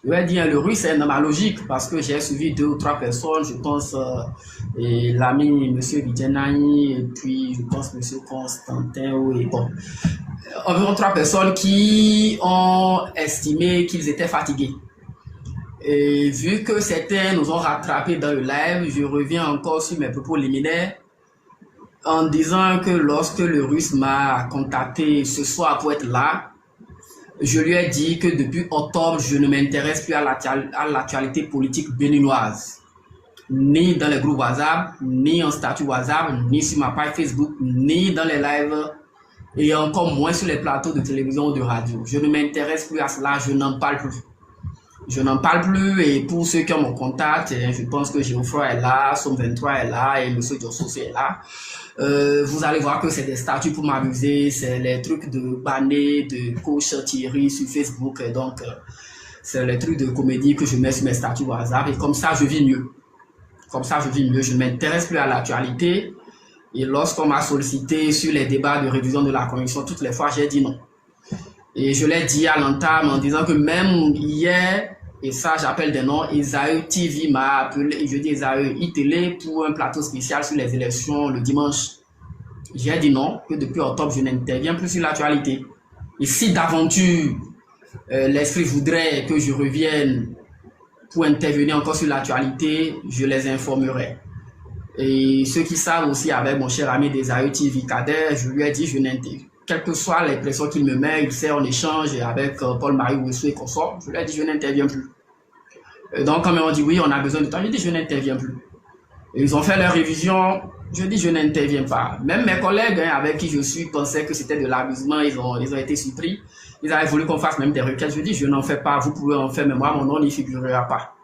Je vais dire, le russe est dans ma logique parce que j'ai suivi 2 ou 3 personnes, je pense, et l'ami M. Vidjenani, et puis je pense M. Constantin, oui, bon. Environ 3 personnes qui ont estimé qu'ils étaient fatigués. Et vu que certains nous ont rattrapés dans le live, je reviens encore sur mes propos liminaires en disant que lorsque le russe m'a contacté ce soir pour être là, je lui ai dit que depuis octobre, je ne m'intéresse plus à l'actualité politique béninoise. Ni dans les groupes WhatsApp, ni en statut WhatsApp, ni sur ma page Facebook, ni dans les lives, et encore moins sur les plateaux de télévision ou de radio. Je ne m'intéresse plus à cela, je n'en parle plus. Je n'en parle plus, et pour ceux qui ont mon contact, je pense que Geoffroy est là, Somme 23 est là, et M. Diosso est là. Vous allez voir que c'est des statuts pour m'amuser, c'est les trucs de Bané, de Coach Thierry sur Facebook, donc c'est les trucs de comédie que je mets sur mes statuts WhatsApp, et comme ça je vis mieux. Comme ça je vis mieux, je ne m'intéresse plus à l'actualité, et lorsqu'on m'a sollicité sur les débats de révision de la Constitution, toutes les fois j'ai dit non. Et je l'ai dit à l'entame en disant que même hier, et ça j'appelle des noms, Esaü TV m'a appelé, je dis Esaü iTélé pour un plateau spécial sur les élections le dimanche. J'ai dit non, que depuis octobre je n'interviens plus sur l'actualité. Et si d'aventure l'esprit voudrait que je revienne pour intervenir encore sur l'actualité, je les informerai. Et ceux qui savent aussi avec mon cher ami d'Esaü TV Kader, je lui ai dit je n'interviens. Quelle que soit les pressions qu'il me met, il sait en échange avec Paul-Marie Ouessou et consorts, je lui ai dit je n'interviens plus. Et donc quand ils m'ont dit oui, on a besoin de temps, je dis je n'interviens plus. Et ils ont fait leur révision, je dis je n'interviens pas. Même mes collègues avec qui je suis pensaient que c'était de l'amusement, ils ont été surpris. Ils avaient voulu qu'on fasse même des requêtes, je dis je n'en fais pas, vous pouvez en faire, mais moi mon nom n'y figurera pas.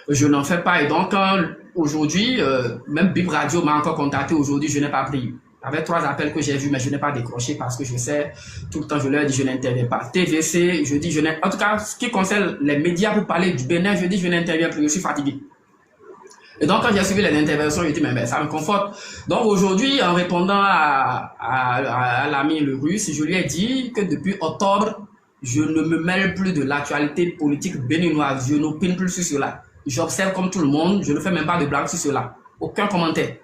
Je n'en fais pas, et donc aujourd'hui, même Bip Radio m'a encore contacté aujourd'hui, je n'ai pas pris. Avec 3 appels que j'ai vus, mais je n'ai pas décroché parce que je sais, tout le temps je leur dis je n'interviens pas. TVC, je dis je n'ai. En tout cas, ce qui concerne les médias pour parler du Bénin, je dis je n'interviens plus, je suis fatigué. Et donc quand j'ai suivi les interventions, je dis mais ça me conforte. Donc aujourd'hui, en répondant à l'ami le russe, je lui ai dit que depuis octobre, je ne me mêle plus de l'actualité politique béninoise, je n'opine plus sur cela. J'observe comme tout le monde, je ne fais même pas de blague sur cela. Aucun commentaire.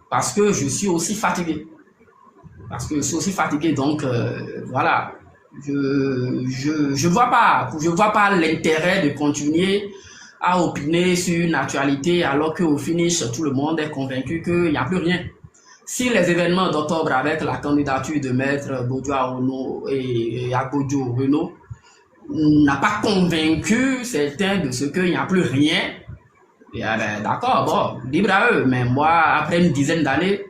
Parce que je suis aussi fatigué. Donc voilà. Je vois pas l'intérêt de continuer à opiner sur une actualité alors qu'au finish, tout le monde est convaincu qu'il n'y a plus rien. Si les événements d'octobre avec la candidature de Maître Bojo et Agbojo Renault n'a pas convaincu certains de ce qu'il n'y a plus rien, et d'accord, bon, libre à eux, mais moi, après une dizaine d'années,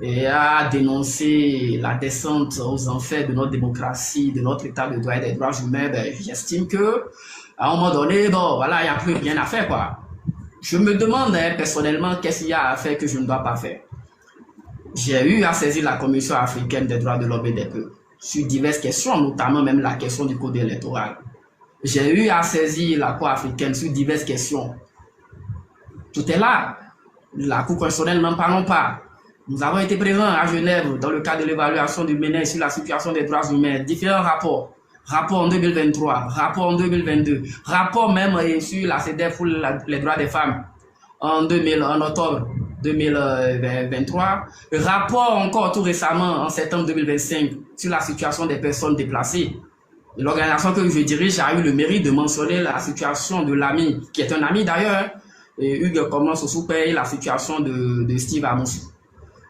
et à dénoncer la descente aux enfers de notre démocratie, de notre état de droit et des droits humains, j'estime que, à un moment donné, bon, voilà, il n'y a plus rien à faire, quoi. Je me demande, personnellement, qu'est-ce qu'il y a à faire que je ne dois pas faire. J'ai eu à saisir la Commission africaine des droits de l'homme et des peuples sur diverses questions, notamment même la question du code électoral. J'ai eu à saisir la Cour africaine sur diverses questions. Tout est là. La Cour constitutionnelle, n'en parlons pas. Nous avons été présents à Genève dans le cadre de l'évaluation du Bénin sur la situation des droits humains. Différents rapports. Rapport en 2023, rapport en 2022, rapport même sur la CEDEF pour les droits des femmes en octobre 2023, rapport encore tout récemment en septembre 2025 sur la situation des personnes déplacées. L'organisation que je dirige a eu le mérite de mentionner la situation de l'ami, qui est un ami d'ailleurs, et Hugues commence sous paye la situation de Steve Amoussou.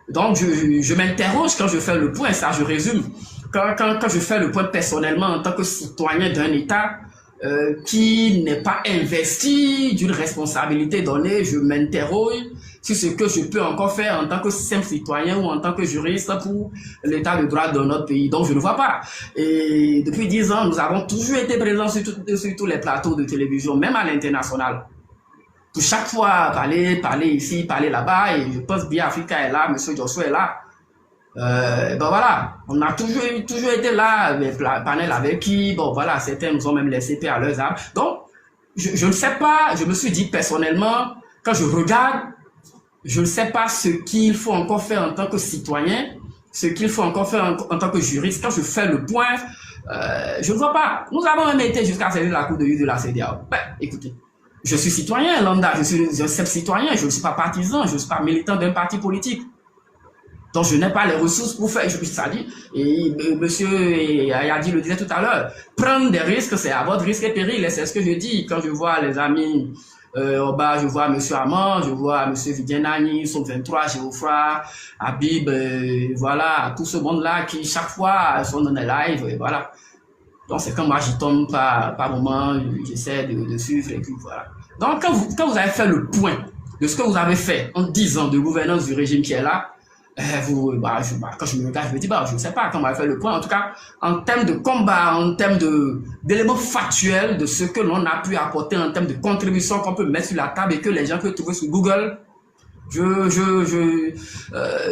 Donc je m'interroge quand je fais le point, ça je résume, quand je fais le point personnellement en tant que citoyen d'un État qui n'est pas investi d'une responsabilité donnée, je m'interroge sur ce que je peux encore faire en tant que simple citoyen ou en tant que juriste pour l'état de droit de notre pays. Donc je ne vois pas. Et depuis 10 ans, nous avons toujours été présents sur tous les plateaux de télévision, même à l'international. Pour chaque fois, parler ici, parler là-bas, et je pense bien Africa est là, M. Diosso est là. Ben voilà, on a toujours été là, les panels avec qui, bon voilà, certains nous ont même laissé paix à leurs âmes. Donc, je ne sais pas, je me suis dit personnellement, quand je regarde, je ne sais pas ce qu'il faut encore faire en tant que citoyen, ce qu'il faut encore faire en tant que juriste. Quand je fais le point, Je ne vois pas. Nous avons même été jusqu'à saisir la cour de justice de la CEDEAO. Ben, écoutez, je suis citoyen lambda, je suis un simple citoyen, je ne suis pas partisan, je ne suis pas militant d'un parti politique. Donc je n'ai pas les ressources pour faire, ça dit, et monsieur Ayadi le disait tout à l'heure, prendre des risques, c'est à votre risque et péril, et c'est ce que je dis quand je vois les amis au bas, je vois monsieur Amand, je vois monsieur Vidjenani, Somme 23, Géoffra, Habib, voilà, tout ce monde-là qui chaque fois sont dans les lives, et voilà. Donc c'est quand moi j'y tombe par moment, j'essaie de suivre, et puis voilà. Donc quand vous avez fait le point de ce que vous avez fait en 10 ans de gouvernance du régime qui est là, quand je me regarde, je me dis, je ne sais pas comment on va faire le point. En tout cas, en termes de combat, en termes d'éléments factuels de ce que l'on a pu apporter en termes de contribution qu'on peut mettre sur la table et que les gens peuvent trouver sur Google,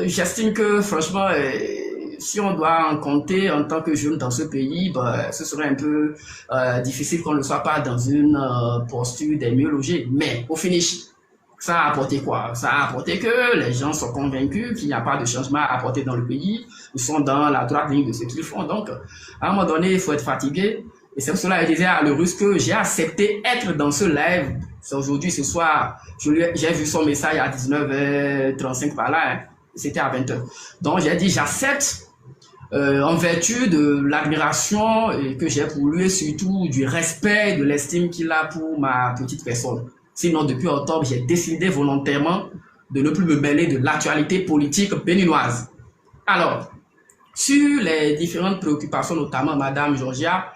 j'estime que franchement, si on doit en compter en tant que jeune dans ce pays, ce serait un peu difficile qu'on ne soit pas dans une posture des mieux logés. Mais au finish, ça a apporté quoi? Ça a apporté que les gens sont convaincus qu'il n'y a pas de changement à apporter dans le pays. Ils sont dans la droite ligne de ce qu'ils font. Donc, à un moment donné, il faut être fatigué. Et c'est pour cela que je disais à Lerus que j'ai accepté être dans ce live. C'est aujourd'hui, ce soir. J'ai vu son message à 19h35 par là. Hein. C'était à 20h. Donc, j'ai dit, j'accepte en vertu de l'admiration que j'ai pour lui et surtout du respect, de l'estime qu'il a pour ma petite personne. Sinon, depuis octobre, j'ai décidé volontairement de ne plus me mêler de l'actualité politique béninoise. Alors, sur les différentes préoccupations, notamment Madame Georgia,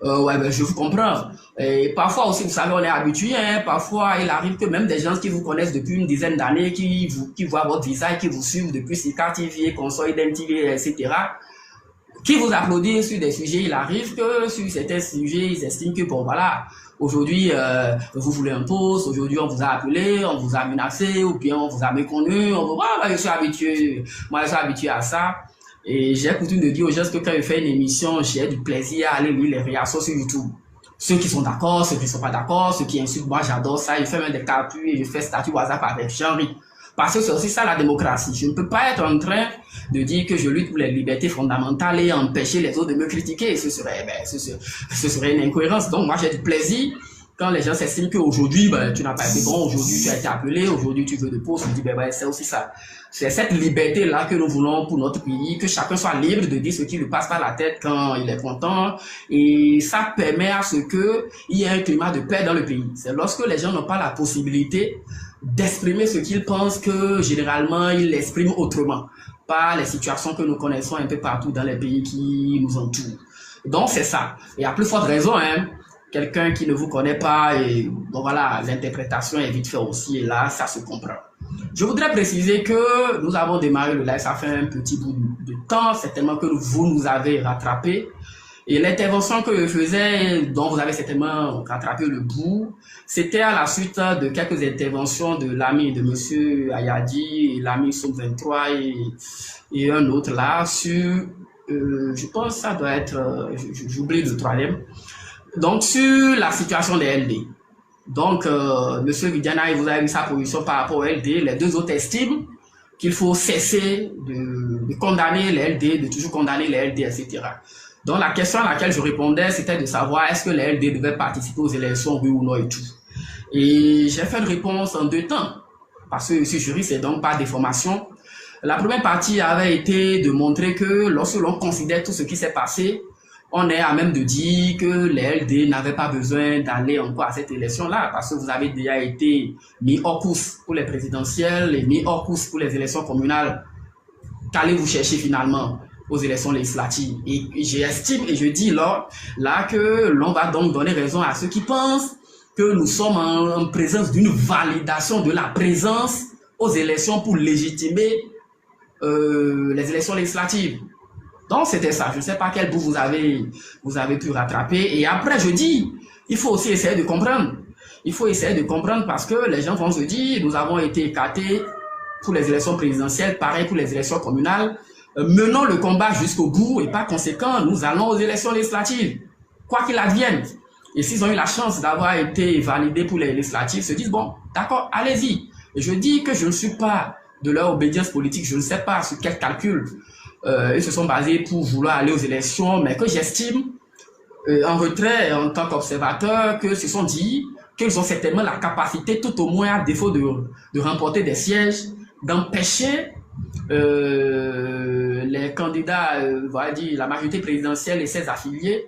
je vous comprends. Et parfois aussi, vous savez, on est habitué. Hein, parfois, il arrive que même des gens qui vous connaissent depuis une dizaine d'années, qui voient votre visage, qui vous suivent depuis Sika TV, Consort Eden TV, etc., qui vous applaudissent sur des sujets, il arrive que sur certains sujets, ils estiment que, bon, voilà, aujourd'hui, vous voulez un poste, aujourd'hui, on vous a appelé, on vous a menacé, ou bien on vous a méconnu, je suis habitué, moi, je suis habitué à ça. Et j'ai coutume de dire aux gens que quand je fais une émission, j'ai du plaisir à aller lire les réactions sur YouTube. Ceux qui sont d'accord, ceux qui ne sont pas d'accord, ceux qui insultent, moi, j'adore ça, je fais même des captures et je fais statut WhatsApp avec Jean-Ri. Parce que c'est aussi ça la démocratie. Je ne peux pas être en train de dire que je lutte pour les libertés fondamentales et empêcher les autres de me critiquer. Ce serait une incohérence. Donc moi j'ai du plaisir quand les gens s'estiment qu'aujourd'hui tu n'as pas été bon, aujourd'hui tu as été appelé, aujourd'hui tu veux de poste. Je dis c'est aussi ça. C'est cette liberté-là que nous voulons pour notre pays, que chacun soit libre de dire ce qui lui passe par la tête quand il est content. Et ça permet à ce qu'il y ait un climat de paix dans le pays. C'est lorsque les gens n'ont pas la possibilité d'exprimer ce qu'ils pensent que généralement ils l'expriment autrement, pas les situations que nous connaissons un peu partout dans les pays qui nous entourent. Donc c'est ça. Et à plus forte raison, hein, quelqu'un qui ne vous connaît pas, et bon voilà, l'interprétation est vite fait aussi, et là ça se comprend. Je voudrais préciser que nous avons démarré le live, ça fait un petit bout de temps, certainement que vous nous avez rattrapé. Et l'intervention que je faisais, dont vous avez certainement rattrapé le bout, c'était à la suite de quelques interventions de l'ami de monsieur Ayadi, et l'ami Somme 23 et un autre là, sur, je pense que ça doit être, j'oublie le troisième, donc sur la situation des LD. Donc, monsieur Vidjana, vous avez vu sa position par rapport aux LD, les deux autres estiment qu'il faut cesser de condamner les LD, de toujours condamner les LD, etc. Donc la question à laquelle je répondais, c'était de savoir est-ce que les LD devaient participer aux élections, oui ou non et tout. Et j'ai fait une réponse en deux temps, parce que je suis juriste et donc pas de formation. La première partie avait été de montrer que lorsque l'on considère tout ce qui s'est passé, on est à même de dire que les LD n'avaient pas besoin d'aller encore à cette élection-là, parce que vous avez déjà été mis hors course pour les présidentielles et mis hors course pour les élections communales. Qu'allez-vous chercher finalement aux élections législatives? Et j'estime et je dis là que l'on va donc donner raison à ceux qui pensent que nous sommes en présence d'une validation de la présence aux élections pour légitimer les élections législatives. Donc c'était ça. Je ne sais pas quel bout vous avez pu rattraper. Et après je dis, il faut aussi essayer de comprendre. Il faut essayer de comprendre parce que les gens vont se dire, nous avons été écartés pour les élections présidentielles, pareil pour les élections communales. Menons le combat jusqu'au bout et par conséquent, nous allons aux élections législatives, quoi qu'il advienne. Et s'ils ont eu la chance d'avoir été validés pour les législatives, se disent, bon, d'accord, allez-y. Et je dis que je ne suis pas de leur obédience politique, je ne sais pas sur quel calcul ils se sont basés pour vouloir aller aux élections, mais que j'estime en retrait en tant qu'observateurs que se sont dit qu'ils ont certainement la capacité, tout au moins à défaut de remporter des sièges, d'empêcher les candidats, voilà, dire, la majorité présidentielle et ses affiliés,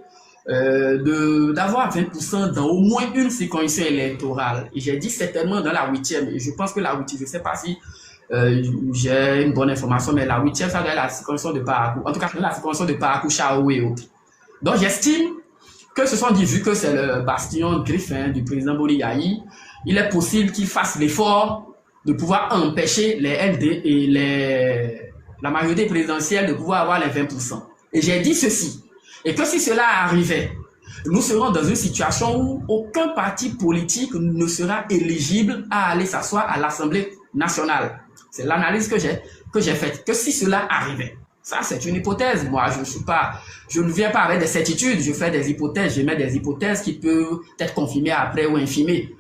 d'avoir 20% dans au moins une circonscription électorale. Et j'ai dit certainement dans la 8e. Et je pense que la 8e, je ne sais pas si j'ai une bonne information, mais la 8e, ça doit être la circonscription de Parakou. En tout cas, la circonscription de Parakou, Chao et autres. Donc j'estime que ce sont dit, vu que c'est le bastion griffin du président Boliaï, il est possible qu'il fasse l'effort de pouvoir empêcher les LD et la majorité présidentielle de pouvoir avoir les 20%. Et j'ai dit ceci, et que si cela arrivait, nous serons dans une situation où aucun parti politique ne sera éligible à aller s'asseoir à l'Assemblée nationale. C'est l'analyse que j'ai faite, que si cela arrivait. Ça, c'est une hypothèse. Moi, je ne viens pas avec des certitudes, je fais des hypothèses, j'émets des hypothèses qui peuvent être confirmées après ou infimées.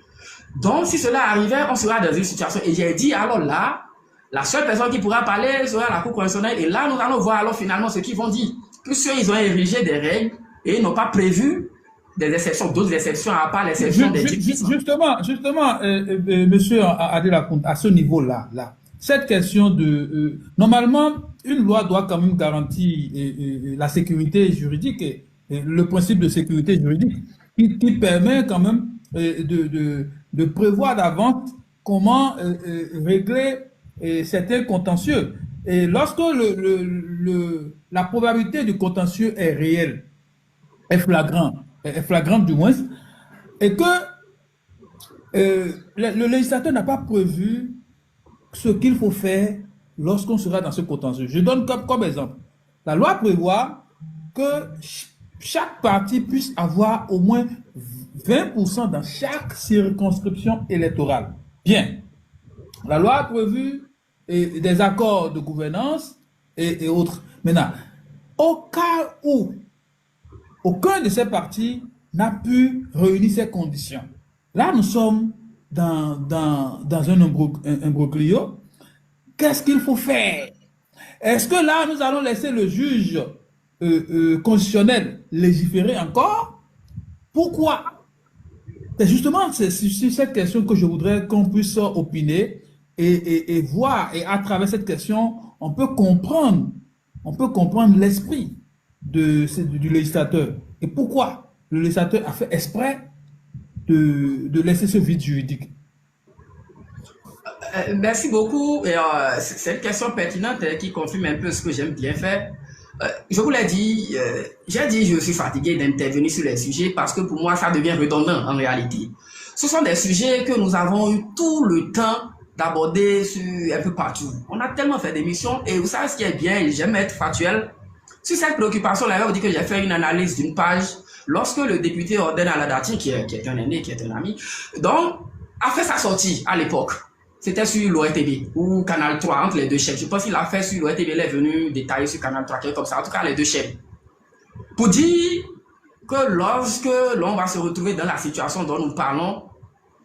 Donc, si cela arrivait, on sera dans une situation. Et j'ai dit, alors là, la seule personne qui pourra parler sera la Cour constitutionnelle. Et là, nous allons voir alors finalement ce qu'ils vont dire. Puisque ils ont érigé des règles et ils n'ont pas prévu des exceptions, d'autres exceptions à part l'exception des 10%. Justement, monsieur Adelakounta, à ce niveau-là, cette question de... normalement, une loi doit quand même garantir la sécurité juridique et le principe de sécurité juridique qui permet quand même de prévoir d'avance comment régler certains contentieux. Et lorsque la probabilité du contentieux est réelle, est flagrante du moins, et que le législateur n'a pas prévu ce qu'il faut faire lorsqu'on sera dans ce contentieux. Je donne comme exemple. La loi prévoit que chaque parti puisse avoir au moins 20% dans chaque circonscription électorale. Bien. La loi a prévu des accords de gouvernance et autres. Maintenant, au cas où aucun de ces partis n'a pu réunir ces conditions, là nous sommes dans un imbroglio. Qu'est-ce qu'il faut faire? Est-ce que là, nous allons laisser le juge constitutionnel légiférer encore? Pourquoi? C'est justement sur cette question que je voudrais qu'on puisse opiner et voir. Et à travers cette question, on peut comprendre l'esprit du législateur. Et pourquoi le législateur a fait exprès de laisser ce vide juridique. Merci beaucoup. C'est une question pertinente qui confirme un peu ce que j'aime bien faire. Je vous l'ai dit, j'ai dit je suis fatigué d'intervenir sur les sujets parce que pour moi ça devient redondant en réalité. Ce sont des sujets que nous avons eu tout le temps d'aborder un peu partout. On a tellement fait d'émissions et vous savez ce qui est bien, j'aime être factuel. Sur cette préoccupation-là, on dit que j'ai fait une analyse d'une page lorsque le député Orden Aladati, qui est un aîné, qui est un ami, donc, a fait sa sortie à l'époque. C'était sur l'ORTV ou Canal 3, entre les deux chaînes. Je pense qu'il a fait sur l'ORTV, il est venu détailler sur Canal 3, quelque comme ça. En tout cas, les deux chaînes. Pour dire que lorsque l'on va se retrouver dans la situation dont nous parlons,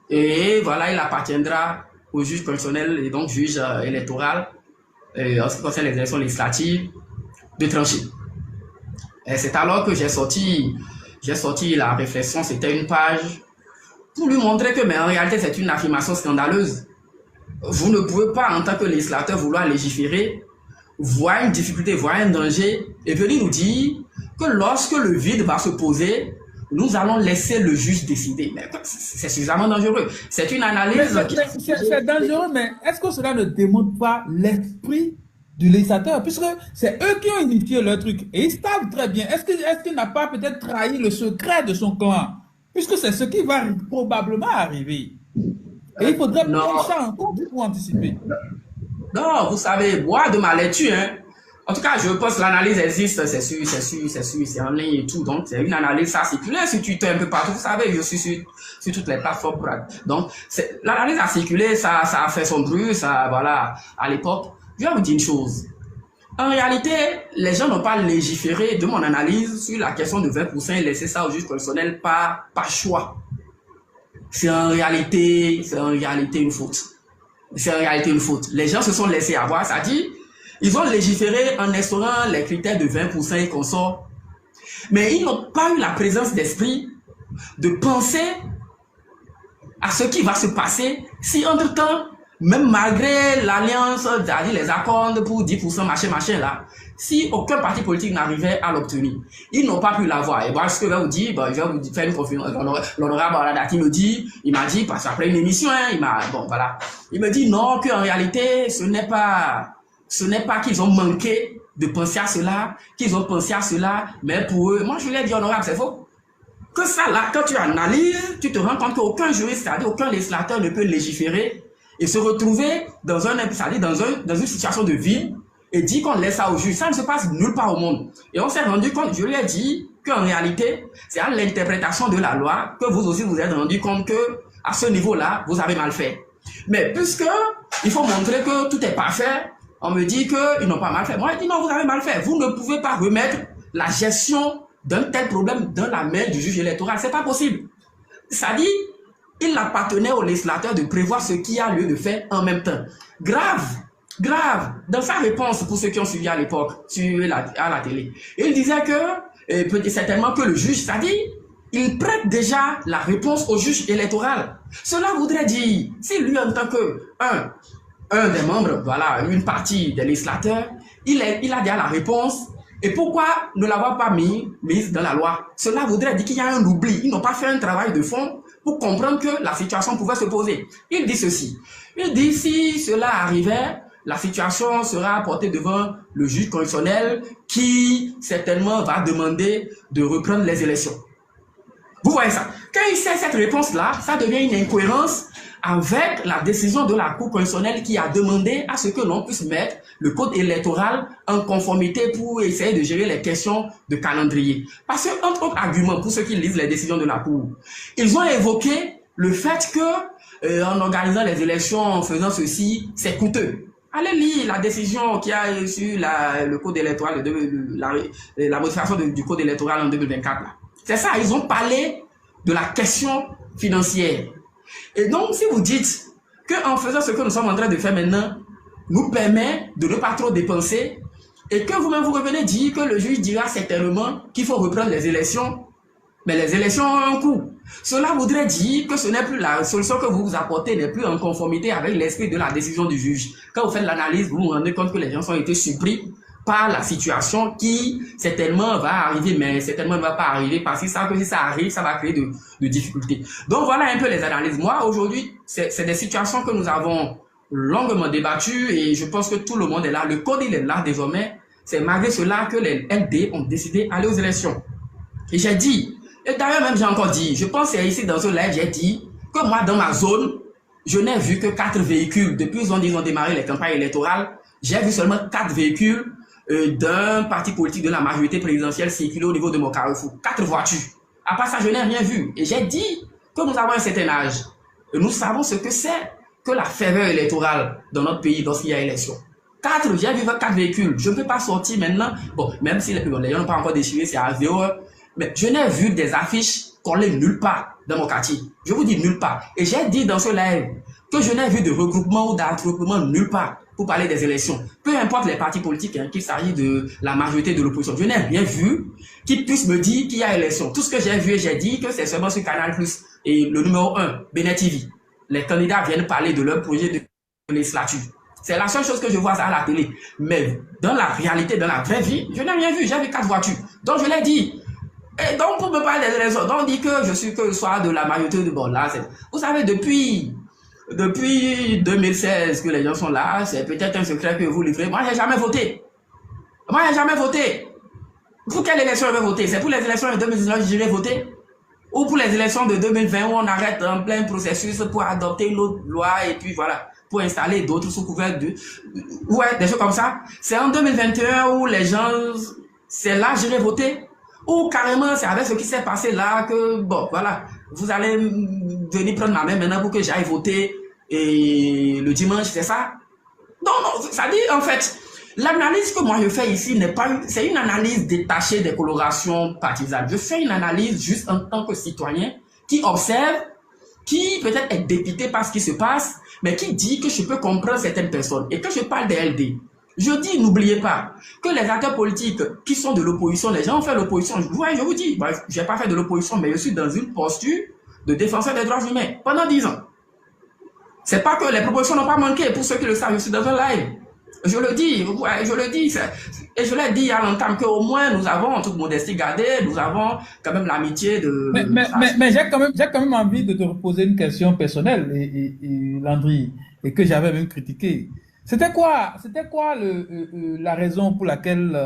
et voilà, il appartiendra au juge constitutionnel et donc juge électoral, en ce qui concerne les élections législatives, de trancher. C'est alors que j'ai sorti la réflexion, c'était une page, pour lui montrer que, mais en réalité, c'est une affirmation scandaleuse. Vous ne pouvez pas, en tant que législateur, vouloir légiférer, voir une difficulté, voir un danger, et venir nous dire que lorsque le vide va se poser, nous allons laisser le juge décider. Mais c'est suffisamment dangereux. C'est une analyse... C'est dangereux, mais est-ce que cela ne démontre pas l'esprit du législateur? Puisque c'est eux qui ont initié leur truc. Et ils savent très bien. Est-ce qu'il n'a pas peut-être trahi le secret de son clan? Puisque c'est ce qui va probablement arriver. Et il faudrait prendre ça en compte pour anticiper. Non, vous savez, moi, de ma lecture, hein, en tout cas, je pense que l'analyse existe, c'est sûr, c'est en ligne et tout. Donc, c'est une analyse, ça circule sur Twitter un peu partout. Vous savez, je suis sur toutes les plateformes. Donc, l'analyse a circulé, ça a fait son bruit, ça, voilà, à l'époque. Je vais vous dire une chose. En réalité, les gens n'ont pas légiféré de mon analyse sur la question de 20% et laissé ça au juge constitutionnel par choix. C'est en réalité une faute. C'est en réalité une faute. Les gens se sont laissés avoir, c'est-à-dire, ils ont légiféré en instaurant les critères de 20% et consorts. Mais ils n'ont pas eu la présence d'esprit de penser à ce qui va se passer si entre-temps, même malgré l'alliance, c'est-à-dire les accords pour 10%, machin là, si aucun parti politique n'arrivait à l'obtenir, ils n'ont pas pu l'avoir. Et voilà ce que je vais vous dire, je vais vous faire une conférence. L'honorable Aladati me dit, il m'a dit, parce qu'après une émission, il me dit non, qu'en réalité, ce n'est pas qu'ils ont manqué de penser à cela, qu'ils ont pensé à cela, mais pour eux, moi je lui ai dit, honorable, c'est faux. Que ça là, quand tu analyses, tu te rends compte qu'aucun juriste, c'est-à-dire aucun législateur ne peut légiférer et se retrouver dans une situation de vide et dire qu'on laisse ça au juge. Ça ne se passe nulle part au monde. Et on s'est rendu compte, je lui ai dit qu'en réalité, c'est à l'interprétation de la loi que vous aussi vous êtes rendu compte que à ce niveau-là, vous avez mal fait. Mais puisque il faut montrer que tout est parfait, on me dit qu'ils n'ont pas mal fait. Moi, je dis non, vous avez mal fait. Vous ne pouvez pas remettre la gestion d'un tel problème dans la main du juge électoral. C'est pas possible. Ça dit, il appartenait au législateur de prévoir ce qui a lieu de faire en même temps. Grave. Dans sa réponse, pour ceux qui ont suivi à l'époque à la télé, il disait que, peut-être certainement que le juge, ça dit, il prête déjà la réponse au juge électoral. Cela voudrait dire, si lui en tant que un des membres, voilà, une partie des législateurs, il a déjà la réponse. Et pourquoi ne l'avoir pas mise dans la loi? Cela voudrait dire qu'il y a un oubli. Ils n'ont pas fait un travail de fond pour comprendre que la situation pouvait se poser. Il dit ceci. Il dit si cela arrivait, la situation sera portée devant le juge constitutionnel qui certainement va demander de reprendre les élections. Vous voyez ça? Quand il sait cette réponse-là, ça devient une incohérence avec la décision de la Cour constitutionnelle qui a demandé à ce que l'on puisse mettre le code électoral en conformité pour essayer de gérer les questions de calendrier. Parce que, entre autres arguments, pour ceux qui lisent les décisions de la Cour, ils ont évoqué le fait que, en organisant les élections, en faisant ceci, c'est coûteux. Allez lire la décision qui a sur le code électoral, la modification du code électoral en 2024. C'est ça, ils ont parlé de la question financière. Et donc, si vous dites qu'en faisant ce que nous sommes en train de faire maintenant, nous permet de ne pas trop dépenser, et que vous-même vous revenez dire que le juge dira certainement qu'il faut reprendre les élections, mais les élections ont un coût. Cela voudrait dire que ce n'est plus la solution que vous vous apportez n'est plus en conformité avec l'esprit de la décision du juge. Quand vous faites l'analyse, vous vous rendez compte que les gens ont été surpris par la situation qui certainement va arriver, mais certainement ne va pas arriver parce qu'ils savent que si ça arrive, ça va créer de difficultés. Donc voilà un peu les analyses. Moi, aujourd'hui, c'est des situations que nous avons longuement débattues et je pense que tout le monde est là. Le code, il est là désormais. C'est malgré cela que les LD ont décidé d'aller aux élections. Et j'ai dit, et d'ailleurs même j'ai encore dit, je pense que c'est ici dans ce live, j'ai dit que moi, dans ma zone, je n'ai vu que 4 véhicules. Depuis qu'ils ont démarré les campagnes électorales, j'ai vu seulement 4 véhicules d'un parti politique de la majorité présidentielle circuler au niveau de mon carrefour. 4 voitures. À part ça, je n'ai rien vu. Et j'ai dit que nous avons un certain âge. Et nous savons ce que c'est que la ferveur électorale dans notre pays lorsqu'il y a élection. J'ai vu 4 véhicules. Je ne peux pas sortir maintenant. Bon, même si les gens n'ont pas encore déchiré, c'est à 0 heure. Mais je n'ai vu des affiches collées nulle part dans mon quartier. Je vous dis nulle part. Et j'ai dit dans ce live que je n'ai vu de regroupement ou d'attroupement nulle part pour parler des élections. Peu importe les partis politiques, qu'il s'agit de la majorité de l'opposition. Je n'ai rien vu qui puisse me dire qu'il y a élection. Tout ce que j'ai vu et j'ai dit que c'est seulement sur Canal+. Et le numéro 1, Benet TV. Les candidats viennent parler de leur projet de législature. C'est la seule chose que je vois à la télé. Mais dans la réalité, dans la vraie vie, je n'ai rien vu. J'ai vu 4 voitures. Donc je l'ai dit. Et donc pour me parler des élections, donc on dit que je suis que soit de la majorité de bon là. Vous savez, depuis 2016 que les gens sont là, c'est peut-être un secret que vous livrez. Moi, j'ai jamais voté. Pour quelle élection je vais voter? C'est pour les élections de 2019 que j'irai voter? Ou pour les élections de 2020 où on arrête en plein processus pour adopter une autre loi et puis voilà, pour installer d'autres sous couvert de... Ouais, des choses comme ça. C'est en 2021 où les gens... C'est là que j'irai voter? Ou carrément, c'est avec ce qui s'est passé là que, bon, voilà, vous allez venir prendre ma main maintenant pour que j'aille voter et le dimanche, c'est ça? Non, ça dit, en fait, l'analyse que moi je fais ici n'est pas, c'est une analyse détachée des colorations partisanes. Je fais une analyse juste en tant que citoyen qui observe, qui peut-être est dépité par ce qui se passe, mais qui dit que je peux comprendre certaines personnes. Et quand je parle des LD, Je dis, n'oubliez pas que les acteurs politiques qui sont de l'opposition, les gens ont fait l'opposition. Je vous dis, je n'ai pas fait de l'opposition, mais je suis dans une posture de défenseur des droits humains pendant 10 ans. C'est pas que les propositions n'ont pas manqué. Pour ceux qui le savent, je suis dans un live. Je le dis, et je l'ai dit il y a longtemps qu'au moins nous avons, en toute modestie gardée, nous avons quand même l'amitié de... Mais j'ai quand même envie de te reposer une question personnelle, Landry, et que j'avais même critiqué. C'était quoi la raison pour laquelle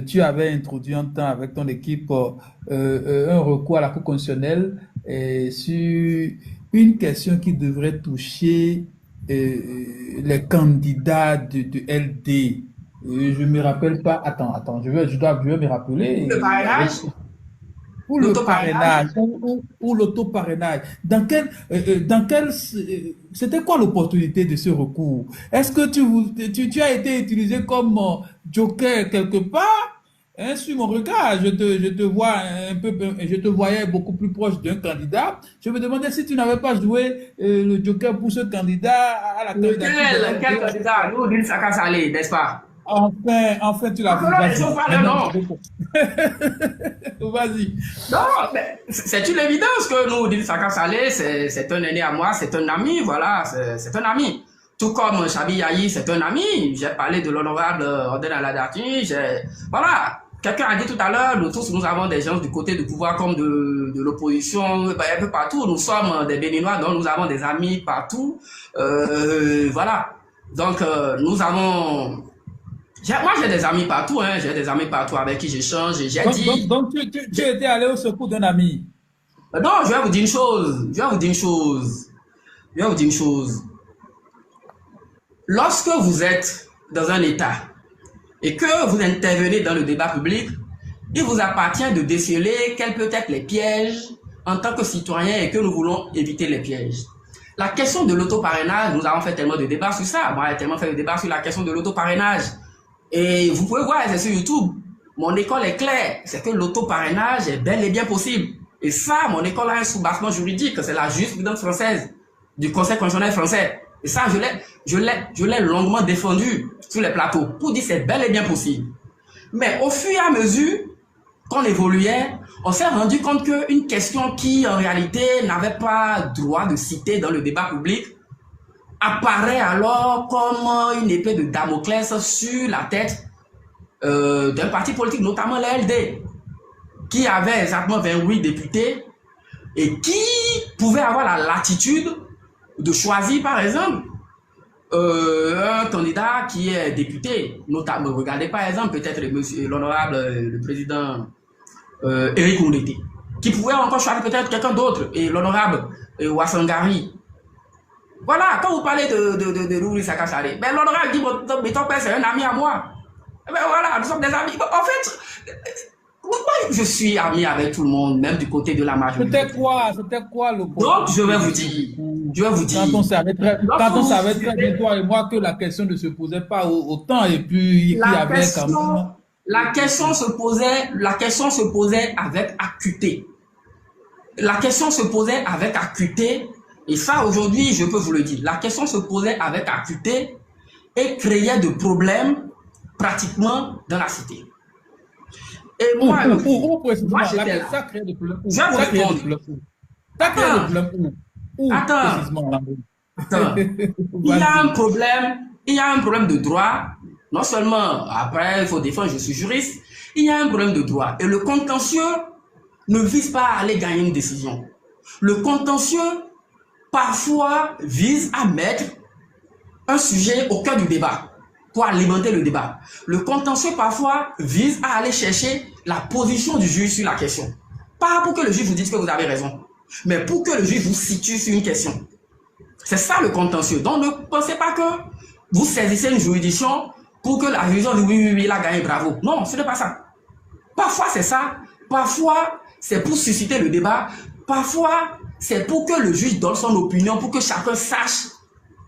tu avais introduit un temps avec ton équipe un recours à la Cour constitutionnelle sur une question qui devrait toucher les candidats de LD? Je ne me rappelle pas. Attends, je vais me rappeler. Le parrainage? Ou l'autoparrainage, ou l'autoparrainage. C'était quoi l'opportunité de ce recours? Est-ce que tu as été utilisé comme joker quelque part? Hein, sur mon regard, je te vois un peu, je te voyais beaucoup plus proche d'un candidat. Je me demandais si tu n'avais pas joué le joker pour ce candidat à la candidature. Quel candidat? Nous, Odile Saka Saleh, n'est-ce pas? Enfin, tu l'as vu. Vas-y. Non, mais c'est une évidence que nous, Odile Saka Saleh, c'est un aîné à moi, c'est un ami, voilà, c'est un ami. Tout comme Chabi Yahi, c'est un ami. J'ai parlé de l'honorable Oden Aladati, voilà. Quelqu'un a dit tout à l'heure, nous tous, nous avons des gens du côté du pouvoir comme de l'opposition, un peu partout. Nous sommes des Béninois, donc nous avons des amis partout. Voilà. Donc, nous avons... Moi, j'ai des amis partout, hein. J'ai des amis partout avec qui j'échange. Donc, tu étais allé au secours d'un ami? Non, je vais vous dire une chose. Lorsque vous êtes dans un État et que vous intervenez dans le débat public, il vous appartient de déceler quels peuvent être les pièges en tant que citoyen et que nous voulons éviter les pièges. La question de l'autoparrainage, nous avons fait tellement de débats sur ça. Moi, j'ai tellement fait de débats sur la question de l'autoparrainage. Et vous pouvez voir, c'est sur YouTube. Mon école est claire, c'est que l'autoparrainage est bel et bien possible. Et ça, mon école a un soubassement juridique, c'est la jurisprudence française du Conseil constitutionnel français. Et ça, je l'ai longuement défendu sur les plateaux pour dire que c'est bel et bien possible. Mais au fur et à mesure qu'on évoluait, on s'est rendu compte qu'une question qui, en réalité, n'avait pas droit de citer dans le débat public apparaît alors comme une épée de Damoclès sur la tête d'un parti politique, notamment l'LD, qui avait exactement 28 députés et qui pouvait avoir la latitude de choisir, par exemple, un candidat qui est député, notamment, regardez par exemple peut-être l'honorable, le président Éric Oundété, qui pouvait encore choisir peut-être quelqu'un d'autre, et l'honorable Ouassangari. Voilà, quand vous parlez de Louis Saka Saleh, ben l'honorable dit, mais ton père c'est un ami à moi. Ben voilà, nous sommes des amis. En fait, je suis ami avec tout le monde, même du côté de la majorité. C'était quoi le point? Donc, je vais vous dire. Quand on savait très bien, toi et moi, que la question ne se posait pas autant, et puis il y avait quand même... La question se posait avec acuité. La question se posait avec acuité, et ça, aujourd'hui, je peux vous le dire. La question se posait avec acuité et créait de problèmes pratiquement dans la cité. Et moi, j'étais là. Ça crée des problèmes. Je vais vous répondre. Ça crée des problèmes. Attends. Il y a un problème de droit. Non seulement, après, il faut défendre, je suis juriste. Il y a un problème de droit. Et le contentieux ne vise pas à aller gagner une décision. Le contentieux, parfois, vise à mettre un sujet au cœur du débat, pour alimenter le débat. Le contentieux, parfois, vise à aller chercher la position du juge sur la question. Pas pour que le juge vous dise que vous avez raison, mais pour que le juge vous situe sur une question. C'est ça le contentieux. Donc, ne pensez pas que vous saisissez une juridiction pour que la juridiction dise oui, il a gagné, bravo. Non, ce n'est pas ça. Parfois, c'est ça. Parfois, c'est pour susciter le débat. Parfois, c'est pour que le juge donne son opinion, pour que chacun sache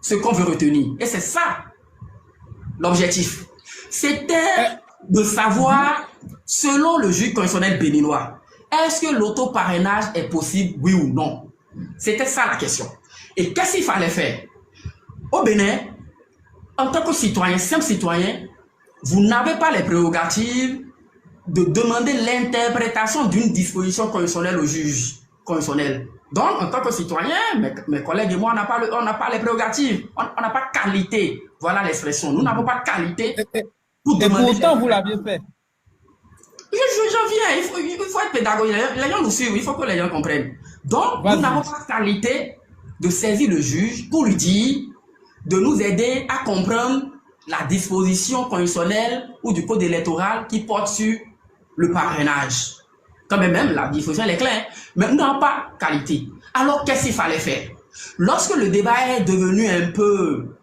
ce qu'on veut retenir. Et c'est ça l'objectif. C'était de savoir, selon le juge constitutionnel béninois, est-ce que l'autoparrainage est possible, oui ou non? C'était ça la question. Et qu'est-ce qu'il fallait faire? Au Bénin, en tant que citoyen, simple citoyen, vous n'avez pas les prérogatives de demander l'interprétation d'une disposition constitutionnelle au juge constitutionnel. Donc, en tant que citoyen, mes collègues et moi, on n'a pas les prérogatives, on n'a pas de qualité. Voilà l'expression. Nous n'avons pas de qualité pour demander. Et pourtant, vous l'aviez fait. J'en viens, il faut être pédagogique. Les gens nous suivent, il faut que les gens comprennent. Donc, nous n'avons pas de qualité de saisir le juge pour lui dire de nous aider à comprendre la disposition constitutionnelle ou du code électoral qui porte sur le parrainage. Quand même, la disposition est claire, mais nous n'avons pas de qualité. Alors, qu'est-ce qu'il fallait faire? Lorsque le débat est devenu un peu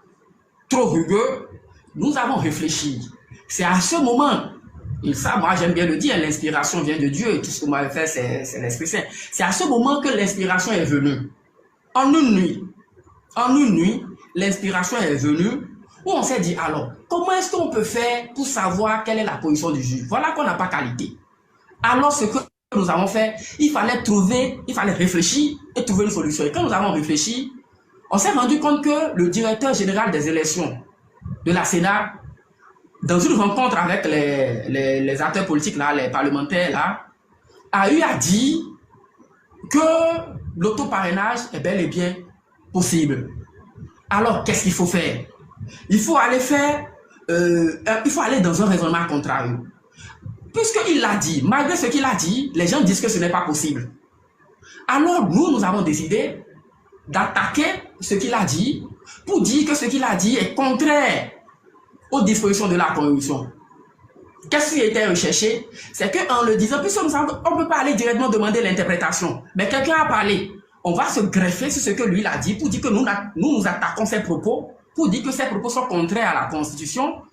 trop rugueux, nous avons réfléchi. C'est à ce moment, et ça, moi, j'aime bien le dire, l'inspiration vient de Dieu, et tout ce que vous m'avez fait, c'est l'Esprit Saint. C'est à ce moment que l'inspiration est venue. En une nuit, l'inspiration est venue, où on s'est dit, alors, comment est-ce qu'on peut faire pour savoir quelle est la position du juge? Voilà qu'on n'a pas qualité. Alors, ce que nous avons fait, il fallait réfléchir et trouver une solution. Et quand nous avons réfléchi, on s'est rendu compte que le directeur général des élections de la Sénat, dans une rencontre avec les acteurs politiques, là, les parlementaires, là, a eu à dire que l'autoparrainage est bel et bien possible. Alors, qu'est-ce qu'il faut faire? Il faut aller dans un raisonnement contraire. Puisqu'il l'a dit, malgré ce qu'il a dit, les gens disent que ce n'est pas possible. Alors, nous avons décidé d'attaquer ce qu'il a dit pour dire que ce qu'il a dit est contraire aux dispositions de la Constitution. Qu'est-ce qui a été recherché? C'est qu'en le disant, puisque on ne peut pas aller directement demander l'interprétation, mais quelqu'un a parlé. On va se greffer sur ce que lui a dit pour dire que nous attaquons ses propos, pour dire que ces propos sont contraires à la Constitution.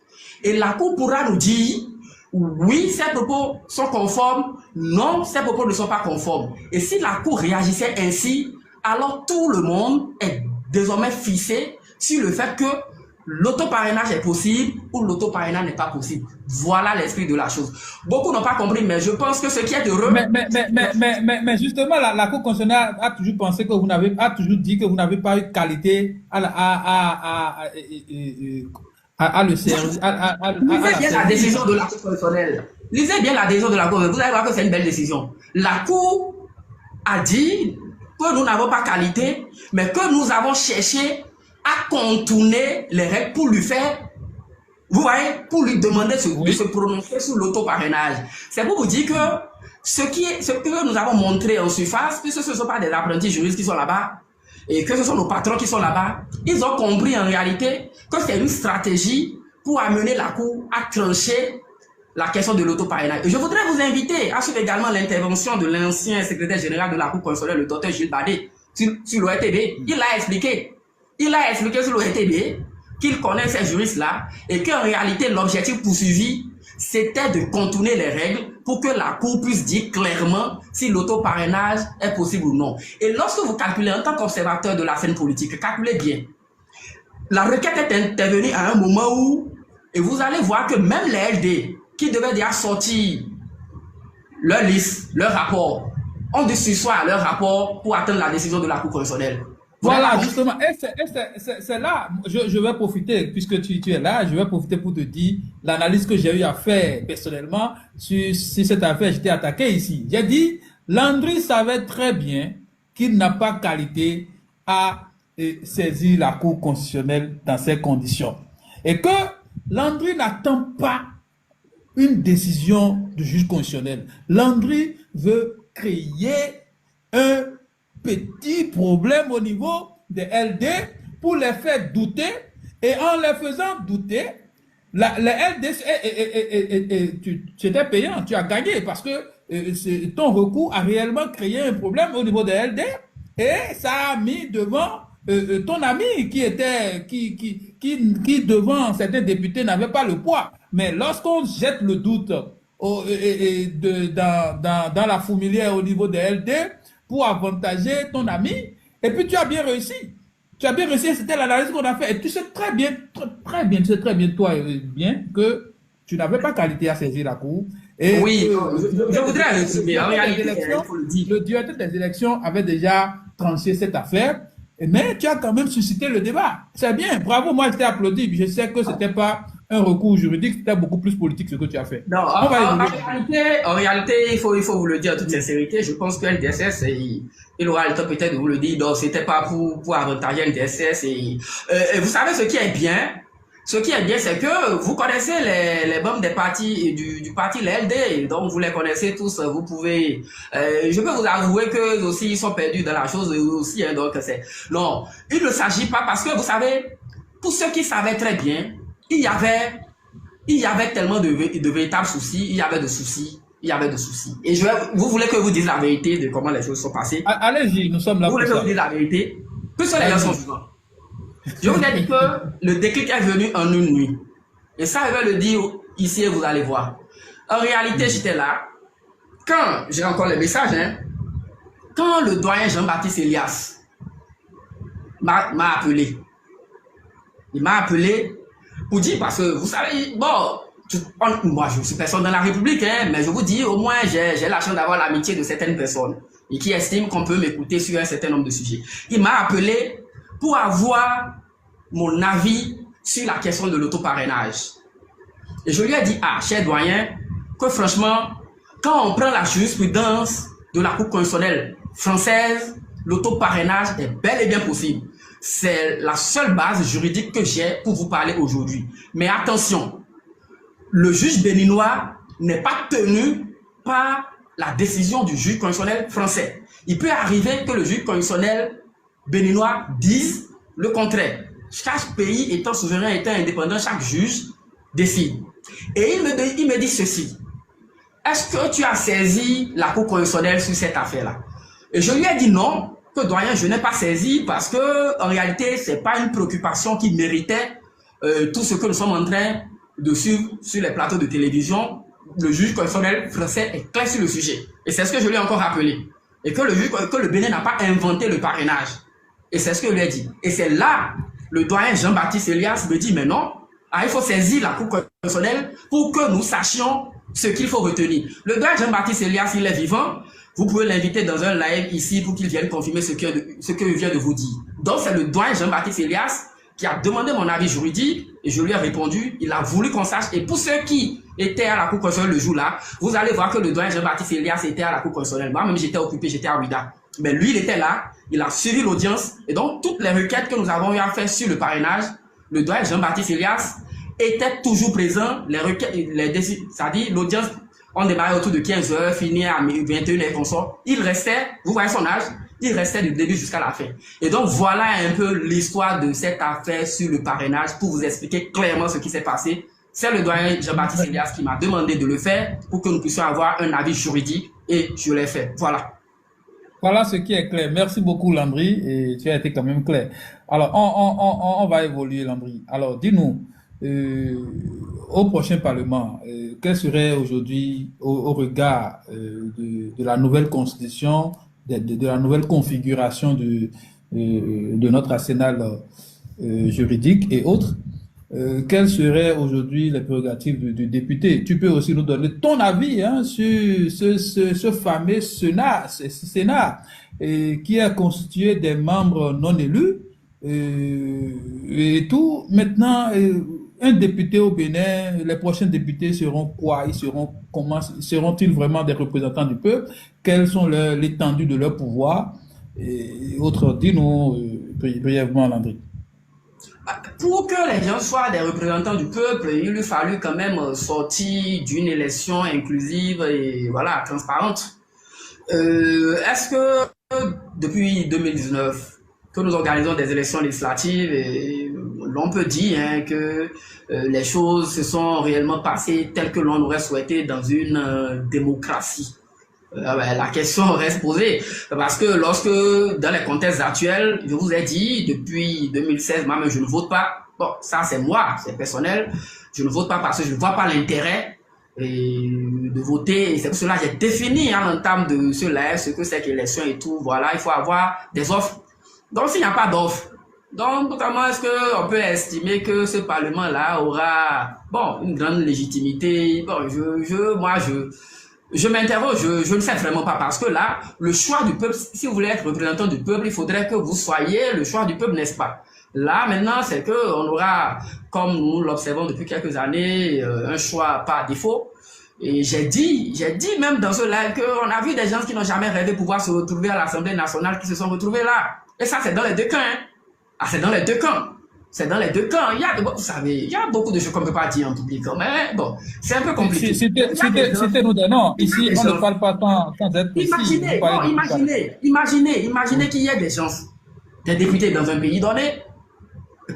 Et la Cour pourra nous dire, oui, ces propos sont conformes, non, ces propos ne sont pas conformes. Et si la Cour réagissait ainsi, alors tout le monde est désormais fixé sur le fait que l'autoparrainage est possible ou l'autoparrainage n'est pas possible. Voilà l'esprit de la chose. Beaucoup n'ont pas compris, mais je pense que ce qui est heureux... Mais justement, la Cour constitutionnelle a toujours pensé que a toujours dit que vous n'avez pas eu qualité à le servir. Lisez bien la décision de la Cour constitutionnelle. Lisez bien la décision de la Cour. Vous allez voir que c'est une belle décision. La Cour a dit que nous n'avons pas qualité, mais que nous avons cherché à contourner les règles pour lui faire, vous voyez, pour lui demander de se prononcer sur l'autoparrainage. C'est pour vous dire que ce que nous avons montré en surface, puisque ce ne sont pas des apprentis juristes qui sont là-bas, et que ce sont nos patrons qui sont là-bas, ils ont compris en réalité que c'est une stratégie pour amener la Cour à trancher la question de l'autoparrainage. Et je voudrais vous inviter à suivre également l'intervention de l'ancien secrétaire général de la Cour constitutionnelle, le docteur Gilles Badé, sur l'ORTB. Il a expliqué sur l'ORTB qu'il connaît ces juristes-là et qu'en réalité, l'objectif poursuivi, c'était de contourner les règles pour que la Cour puisse dire clairement si l'autoparrainage est possible ou non. Et lorsque vous calculez en tant qu'observateur de la scène politique, calculez bien. La requête est intervenue à un moment où, et vous allez voir que même les LD, qui devaient déjà sortir leur liste, leur rapport, ont dû surseoir à leur rapport pour atteindre la décision de la Cour constitutionnelle. Voilà, justement, et c'est là, je vais profiter, puisque tu es là, je vais profiter pour te dire l'analyse que j'ai eu à faire personnellement sur cette affaire. J'étais attaqué ici. J'ai dit, Landry savait très bien qu'il n'a pas qualité à saisir la Cour constitutionnelle dans ces conditions. Et que Landry n'attend pas une décision du juge constitutionnel. Landry veut créer un petit problème au niveau des LD pour les faire douter, et en les faisant douter, les LD, tu étais payant, tu as gagné parce que ton recours a réellement créé un problème au niveau des LD et ça a mis devant ton ami qui devant certains députés n'avait pas le poids. Mais lorsqu'on jette le doute dans la fourmilière au niveau des LD, pour avantager ton ami, et puis tu as bien réussi. Tu as bien réussi, c'était l'analyse qu'on a fait. Et tu sais très bien, tu sais très bien, toi, bien, que tu n'avais pas qualité à saisir la Cour. Et oui, je voudrais résumer. En réalité, le directeur des élections avait déjà tranché cette affaire. Mais tu as quand même suscité le débat. C'est bien, bravo, moi je t'ai applaudi. Je sais que ce n'était pas un recours juridique, c'était beaucoup plus politique ce que tu as fait. Non, On va évoluer. en réalité, il faut vous le dire en toute sincérité. Je pense que LDSS, il aura le temps peut-être de vous le dire. Donc, c'était pas pour avantager LDSS. Et vous savez ce qui est bien? Ce qui est bien, c'est que vous connaissez les membres des partis et du parti, les LD. Donc, vous les connaissez tous. Vous pouvez, je peux vous avouer que aussi, ils sont perdus dans la chose aussi, hein, donc non, il ne s'agit pas parce que vous savez, pour ceux qui savaient très bien, il y avait tellement de véritables soucis, il y avait de soucis, il y avait de soucis. Et vous voulez que je vous dise la vérité de comment les choses sont passées? Allez-y, nous sommes là vous pour ça. Vous voulez que je vous dise la vérité? Que sont les gens sont vivants? Je vous ai dit que le déclic est venu en une nuit. Et ça, je vais le dire ici et vous allez voir. En réalité, j'étais là. Quand, j'ai encore les messages, hein, quand le doyen Jean-Baptiste Elias m'a appelé, il m'a appelé pour dire, parce que vous savez, bon, moi je suis personne dans la République, hein, mais je vous dis, au moins j'ai la chance d'avoir l'amitié de certaines personnes et qui estiment qu'on peut m'écouter sur un certain nombre de sujets. Il m'a appelé pour avoir mon avis sur la question de l'autoparrainage. Et je lui ai dit, cher doyen, que franchement, quand on prend la jurisprudence de la Cour constitutionnelle française, l'autoparrainage est bel et bien possible. C'est la seule base juridique que j'ai pour vous parler aujourd'hui. Mais attention, le juge béninois n'est pas tenu par la décision du juge constitutionnel français. Il peut arriver que le juge constitutionnel béninois dise le contraire. Chaque pays étant souverain, étant indépendant, chaque juge décide. Et il me dit ceci. Est-ce que tu as saisi la Cour constitutionnelle sur cette affaire-là? Et je lui ai dit non, que doyen, je n'ai pas saisi parce que en réalité, c'est pas une préoccupation qui méritait tout ce que nous sommes en train de suivre sur les plateaux de télévision. Le juge constitutionnel français est clair sur le sujet. Et c'est ce que je lui ai encore rappelé. Et que le Bénin n'a pas inventé le parrainage. Et c'est ce que je lui ai dit. Et c'est là, le doyen Jean-Baptiste Elias me dit, mais non, il faut saisir la Cour constitutionnelle pour que nous sachions ce qu'il faut retenir. Le doyen Jean-Baptiste Elias, il est vivant. Vous pouvez l'inviter dans un live ici pour qu'il vienne confirmer ce que je viens de vous dire. Donc, c'est le doyen Jean-Baptiste Elias qui a demandé mon avis juridique et je lui ai répondu. Il a voulu qu'on sache. Et pour ceux qui étaient à la Cour constitutionnelle le jour-là, vous allez voir que le doyen Jean-Baptiste Elias était à la Cour constitutionnelle. Moi-même, j'étais occupé, j'étais à Ouida. Mais lui, il était là. Il a suivi l'audience. Et donc, toutes les requêtes que nous avons eu à faire sur le parrainage, le doyen Jean-Baptiste Elias était toujours présent. Les requêtes, c'est-à-dire l'audience, on démarrait autour de 15h, fini à 21h et consort. Il restait, vous voyez son âge, il restait du début jusqu'à la fin. Et donc, voilà un peu l'histoire de cette affaire sur le parrainage pour vous expliquer clairement ce qui s'est passé. C'est le doyen Jean-Baptiste Elias qui m'a demandé de le faire pour que nous puissions avoir un avis juridique et je l'ai fait. Voilà. Voilà ce qui est clair. Merci beaucoup, Landry, et tu as été quand même clair. Alors, on va évoluer, Landry. Alors, dis-nous, au prochain Parlement, quel serait aujourd'hui, au regard de la nouvelle constitution, de la nouvelle configuration de notre arsenal juridique et autres, quelles seraient aujourd'hui les prérogatives du député? Tu peux aussi nous donner ton avis sur ce fameux Sénat qui est constitué des membres non élus et tout. Maintenant, un député au Bénin, les prochains députés seront quoi? Seront-ils vraiment des représentants du peuple? Quelles sont l'étendue de leur pouvoir? Et autres, dis-nous brièvement, Landry. Pour que les gens soient des représentants du peuple, il lui fallut quand même sortir d'une élection inclusive et voilà, transparente. Est-ce que depuis 2019, que nous organisons des élections législatives, et l'on peut dire que les choses se sont réellement passées telles que l'on aurait souhaité dans une démocratie? La question reste posée parce que lorsque dans les contextes actuels, je vous ai dit depuis 2016, moi-même je ne vote pas. Bon, ça c'est moi, c'est personnel. Je ne vote pas parce que je ne vois pas l'intérêt de voter. Et c'est pour cela que j'ai défini à l'entame de ce live ce que c'est que l'élection et tout. Voilà, il faut avoir des offres. Donc s'il n'y a pas d'offres, donc notamment est-ce qu'on peut estimer que ce Parlement-là aura une grande légitimité? Bon, je m'interroge, je ne sais vraiment pas, parce que là, le choix du peuple, si vous voulez être représentant du peuple, il faudrait que vous soyez le choix du peuple, n'est-ce pas? Là, maintenant, c'est que on aura, comme nous l'observons depuis quelques années, un choix par défaut. Et j'ai dit même dans ce live qu'on a vu des gens qui n'ont jamais rêvé pouvoir se retrouver à l'Assemblée nationale, qui se sont retrouvés là. Et ça, c'est dans les deux camps, hein. Ah, c'est dans les deux camps. C'est dans les deux camps. Vous savez, il y a beaucoup de choses qu'on ne peut pas dire en public. Mais bon, c'est un peu compliqué. C'était nous non. Ici, on ne parle pas sans être précis. Imaginez qu'il y ait des gens, des députés dans un pays donné.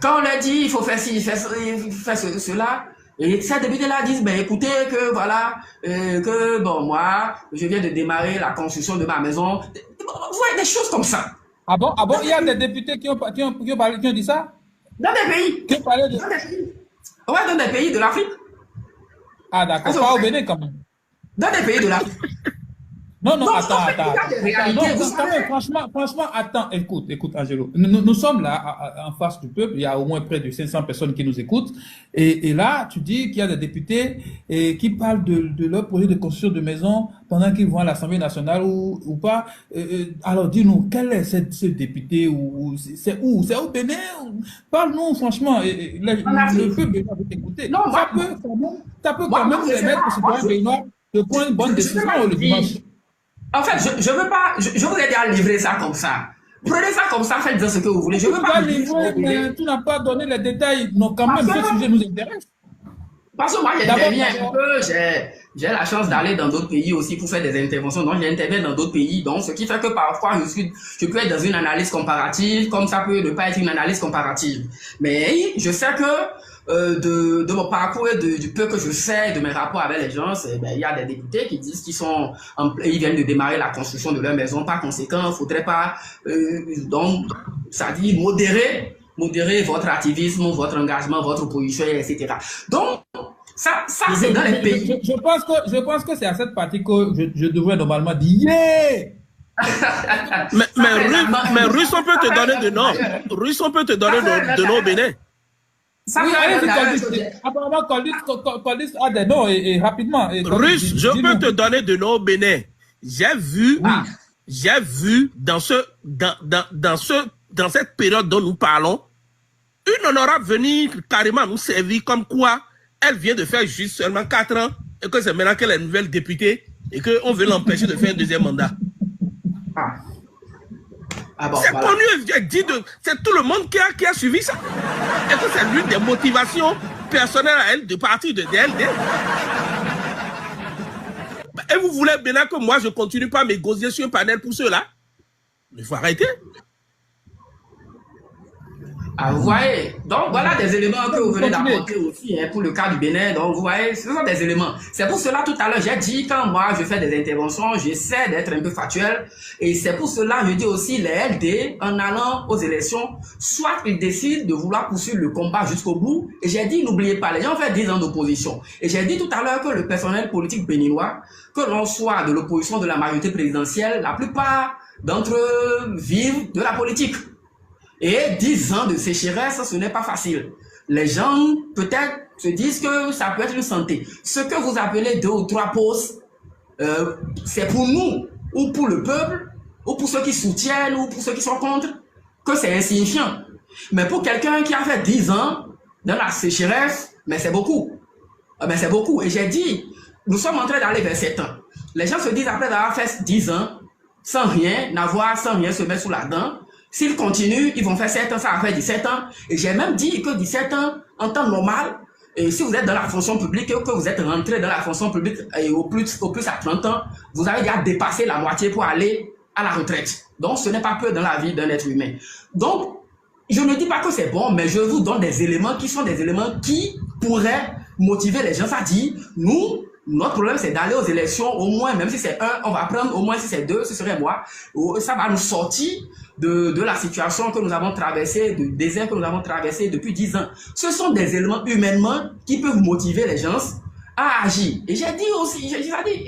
Quand on leur dit, il faut faire ci, faire cela, et ces députés-là disent, ben écoutez, que voilà, que bon, moi, je viens de démarrer la construction de ma maison. Vous voyez des choses comme ça. Ah bon, il y a des députés qui ont dit ça? Dans des pays. Qui ont parlé de... Dans des pays. Ouais, dans des pays de l'Afrique. Ah d'accord, pas au Bénin quand même. Dans des pays de l'Afrique. Non, Donc, attends. en fait, il y a des réalités, franchement, attends, écoute, Angelo. Nous sommes là, en face du peuple, il y a au moins près de 500 personnes qui nous écoutent. Et là, tu dis qu'il y a des députés qui parlent de leur projet de construction de maison pendant qu'ils vont à l'Assemblée nationale ou pas. Alors, dis-nous, quel est ce député c'est où? C'est au Bénin? Parle-nous, franchement. Le peuple béninois veut t'écouter. Non, ça peut quand même permettre aux citoyens béninois de prendre une bonne décision le dimanche. En fait, je veux pas, je vous ai déjà livré ça comme ça. Prenez ça comme ça, faites ce que vous voulez. Je veux pas livrer, mais tu n'as pas donné les détails. Non, quand même, ce sujet nous intéresse. Parce que moi, j'interviens un peu, j'ai la chance d'aller dans d'autres pays aussi pour faire des interventions. Donc, j'interviens dans d'autres pays. Donc, ce qui fait que parfois, je peux être dans une analyse comparative, comme ça peut ne pas être une analyse comparative. Mais je sais que de mon parcours et du peu que je sais de mes rapports avec les gens, il y a des députés qui disent ils viennent de démarrer la construction de leur maison. Par conséquent, il faudrait pas, donc, ça dit modérer votre activisme, votre engagement, votre position, etc. Donc, ça c'est dans les pays. Je pense que c'est à cette partie que je devrais normalement dire yeah! mais Russe, on peut te donner de nom. Russe, on peut te donner de nom au Bénin. Apparemment, Coldis a des noms et rapidement. Russe, je peux te donner de nom au Bénin. J'ai vu dans cette période dont nous parlons, une honorable venir carrément nous servir comme quoi elle vient de faire juste seulement 4 ans et que c'est maintenant qu'elle est nouvelle députée et qu'on veut l'empêcher de faire un deuxième mandat. Bon, c'est connu, c'est tout le monde qui a suivi ça. Et que c'est l'une des motivations personnelles à elle de partir de DLD. Et vous voulez maintenant que moi je continue pas à m'égosier sur un panel pour ceux-là? Il faut arrêter. Vous voyez, donc voilà des éléments que vous venez d'apporter aussi pour le cas du Bénin. Donc vous voyez, ce sont des éléments. C'est pour cela tout à l'heure j'ai dit quand moi je fais des interventions, j'essaie d'être un peu factuel. Et c'est pour cela je dis aussi les LD en allant aux élections, soit ils décident de vouloir poursuivre le combat jusqu'au bout. Et j'ai dit n'oubliez pas, les gens ont fait 10 ans d'opposition. Et j'ai dit tout à l'heure que le personnel politique béninois, que l'on soit de l'opposition de la majorité présidentielle, la plupart d'entre eux vivent de la politique. Et 10 ans de sécheresse, ce n'est pas facile. Les gens, peut-être, se disent que ça peut être une santé. Ce que vous appelez 2 ou 3 postes, c'est pour nous, ou pour le peuple, ou pour ceux qui soutiennent, ou pour ceux qui sont contre, que c'est insignifiant. Mais pour quelqu'un qui a fait 10 ans dans la sécheresse, mais c'est beaucoup. Mais c'est beaucoup. Et j'ai dit, nous sommes en train d'aller vers 7 ans. Les gens se disent, après avoir fait 10 ans, sans rien se mettre sous la dent, s'ils continuent, ils vont faire 7 ans, ça va faire 17 ans. Et j'ai même dit que 17 ans, en temps normal, et si vous êtes dans la fonction publique et que vous êtes rentré dans la fonction publique et au plus à 30 ans, vous avez déjà dépassé la moitié pour aller à la retraite. Donc, ce n'est pas peu dans la vie d'un être humain. Donc, je ne dis pas que c'est bon, mais je vous donne des éléments qui sont des éléments qui pourraient motiver les gens. Ça dit, notre problème, c'est d'aller aux élections, au moins, même si c'est 1, on va prendre, au moins si c'est 2, ce serait moi. Ça va nous sortir de la situation que nous avons traversée, du désert que nous avons traversé depuis 10 ans. Ce sont des éléments humainement qui peuvent motiver les gens à agir. Et j'ai dit aussi,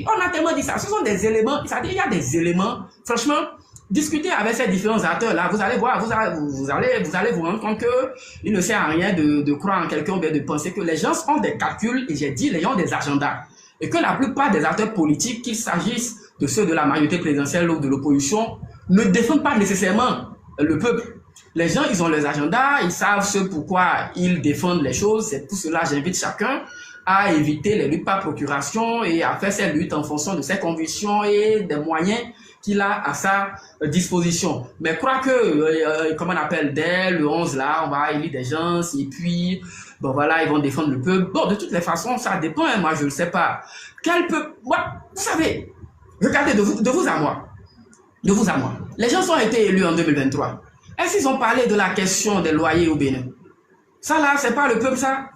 on a tellement dit ça, ce sont des éléments, il y a des éléments, franchement, discuter avec ces différents acteurs-là, vous allez voir, vous allez vous rendre compte que il ne sert à rien de croire en quelqu'un ou bien de penser que les gens ont des calculs, et j'ai dit, les gens ont des agendas. et que la plupart des acteurs politiques, qu'il s'agisse de ceux de la majorité présidentielle ou de l'opposition, ne défendent pas nécessairement le peuple. Les gens, ils ont leurs agendas, ils savent ce pourquoi ils défendent les choses. C'est pour cela que j'invite chacun à éviter les luttes par procuration et à faire ses luttes en fonction de ses convictions et des moyens qu'il a à sa disposition. Mais crois que, comme on appelle, dès le 11 là, on va élire des gens et puis, bon voilà, ils vont défendre le peuple. Bon, de toutes les façons, ça dépend, hein, moi je ne sais pas. Quel peuple, moi, vous savez, regardez de vous à moi. De vous à moi. Les gens ont été élus en 2023. Est-ce qu'ils ont parlé de la question des loyers au Bénin? Ça là, c'est pas le peuple ça.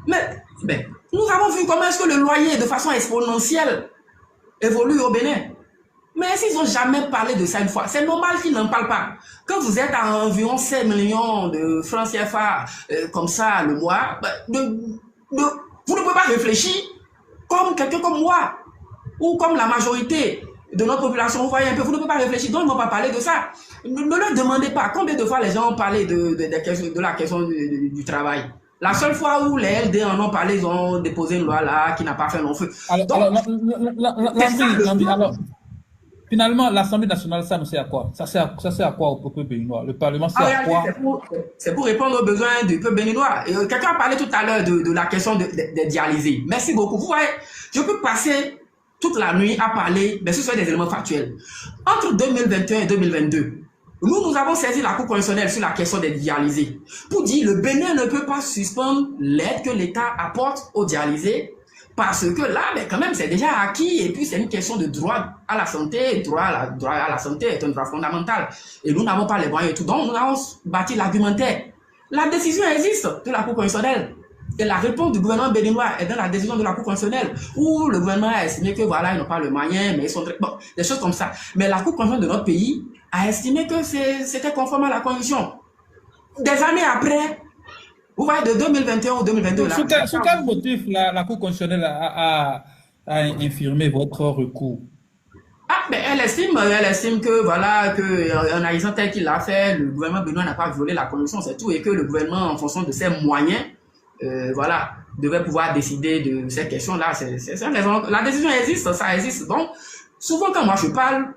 Mais, ben, nous avons vu comment est-ce que le loyer de façon exponentielle évolue au Bénin. Mais est-ce qu'ils n'ont jamais parlé de ça une fois? C'est normal qu'ils n'en parlent pas. Quand vous êtes à environ 7 millions de francs CFA comme ça le mois, ben, vous ne pouvez pas réfléchir comme quelqu'un comme moi ou comme la majorité de notre population. Vous voyez un peu, vous ne pouvez pas réfléchir. Donc ils ne vont pas parler de ça. Ne leur demandez pas combien de fois les gens ont parlé de la question du travail. La seule fois où les LD en ont parlé, ils ont déposé une loi là qui n'a pas fait long feu. Alors, finalement, l'Assemblée nationale, ça sert à quoi? Ça sert à quoi au peuple béninois? Le Parlement sert à quoi? C'est pour répondre aux besoins du peuple béninois. Quelqu'un a parlé tout à l'heure de la question des dialysés. Merci beaucoup. Vous voyez, je peux passer toute la nuit à parler, mais ce sont des éléments factuels. Entre 2021 et 2022, nous avons saisi la Cour constitutionnelle sur la question des dialysés pour dire que le Bénin ne peut pas suspendre l'aide que l'État apporte aux dialysés parce que là, mais quand même, c'est déjà acquis et puis c'est une question de droit à la santé. Droit à la santé est un droit fondamental et nous n'avons pas les moyens et tout. Donc, nous avons bâti l'argumentaire. La décision existe de la Cour constitutionnelle. Et la réponse du gouvernement béninois est dans la décision de la Cour constitutionnelle où le gouvernement a estimé que voilà, ils n'ont pas le moyen, mais ils sont très... Bon, des choses comme ça. Mais la Cour constitutionnelle de notre pays a estimé que c'était conforme à la Constitution. Des années après, vous voyez, de 2021 ou 2022... Sur quel motif la Cour constitutionnelle a infirmé votre recours? Ah, mais elle estime que, voilà, qu'en agissant tel qu'il l'a fait, le gouvernement béninois n'a pas violé la Constitution, c'est tout, et que le gouvernement, en fonction de ses moyens, voilà, devait pouvoir décider de ces questions-là. La décision existe, ça existe. Donc, souvent quand moi je parle,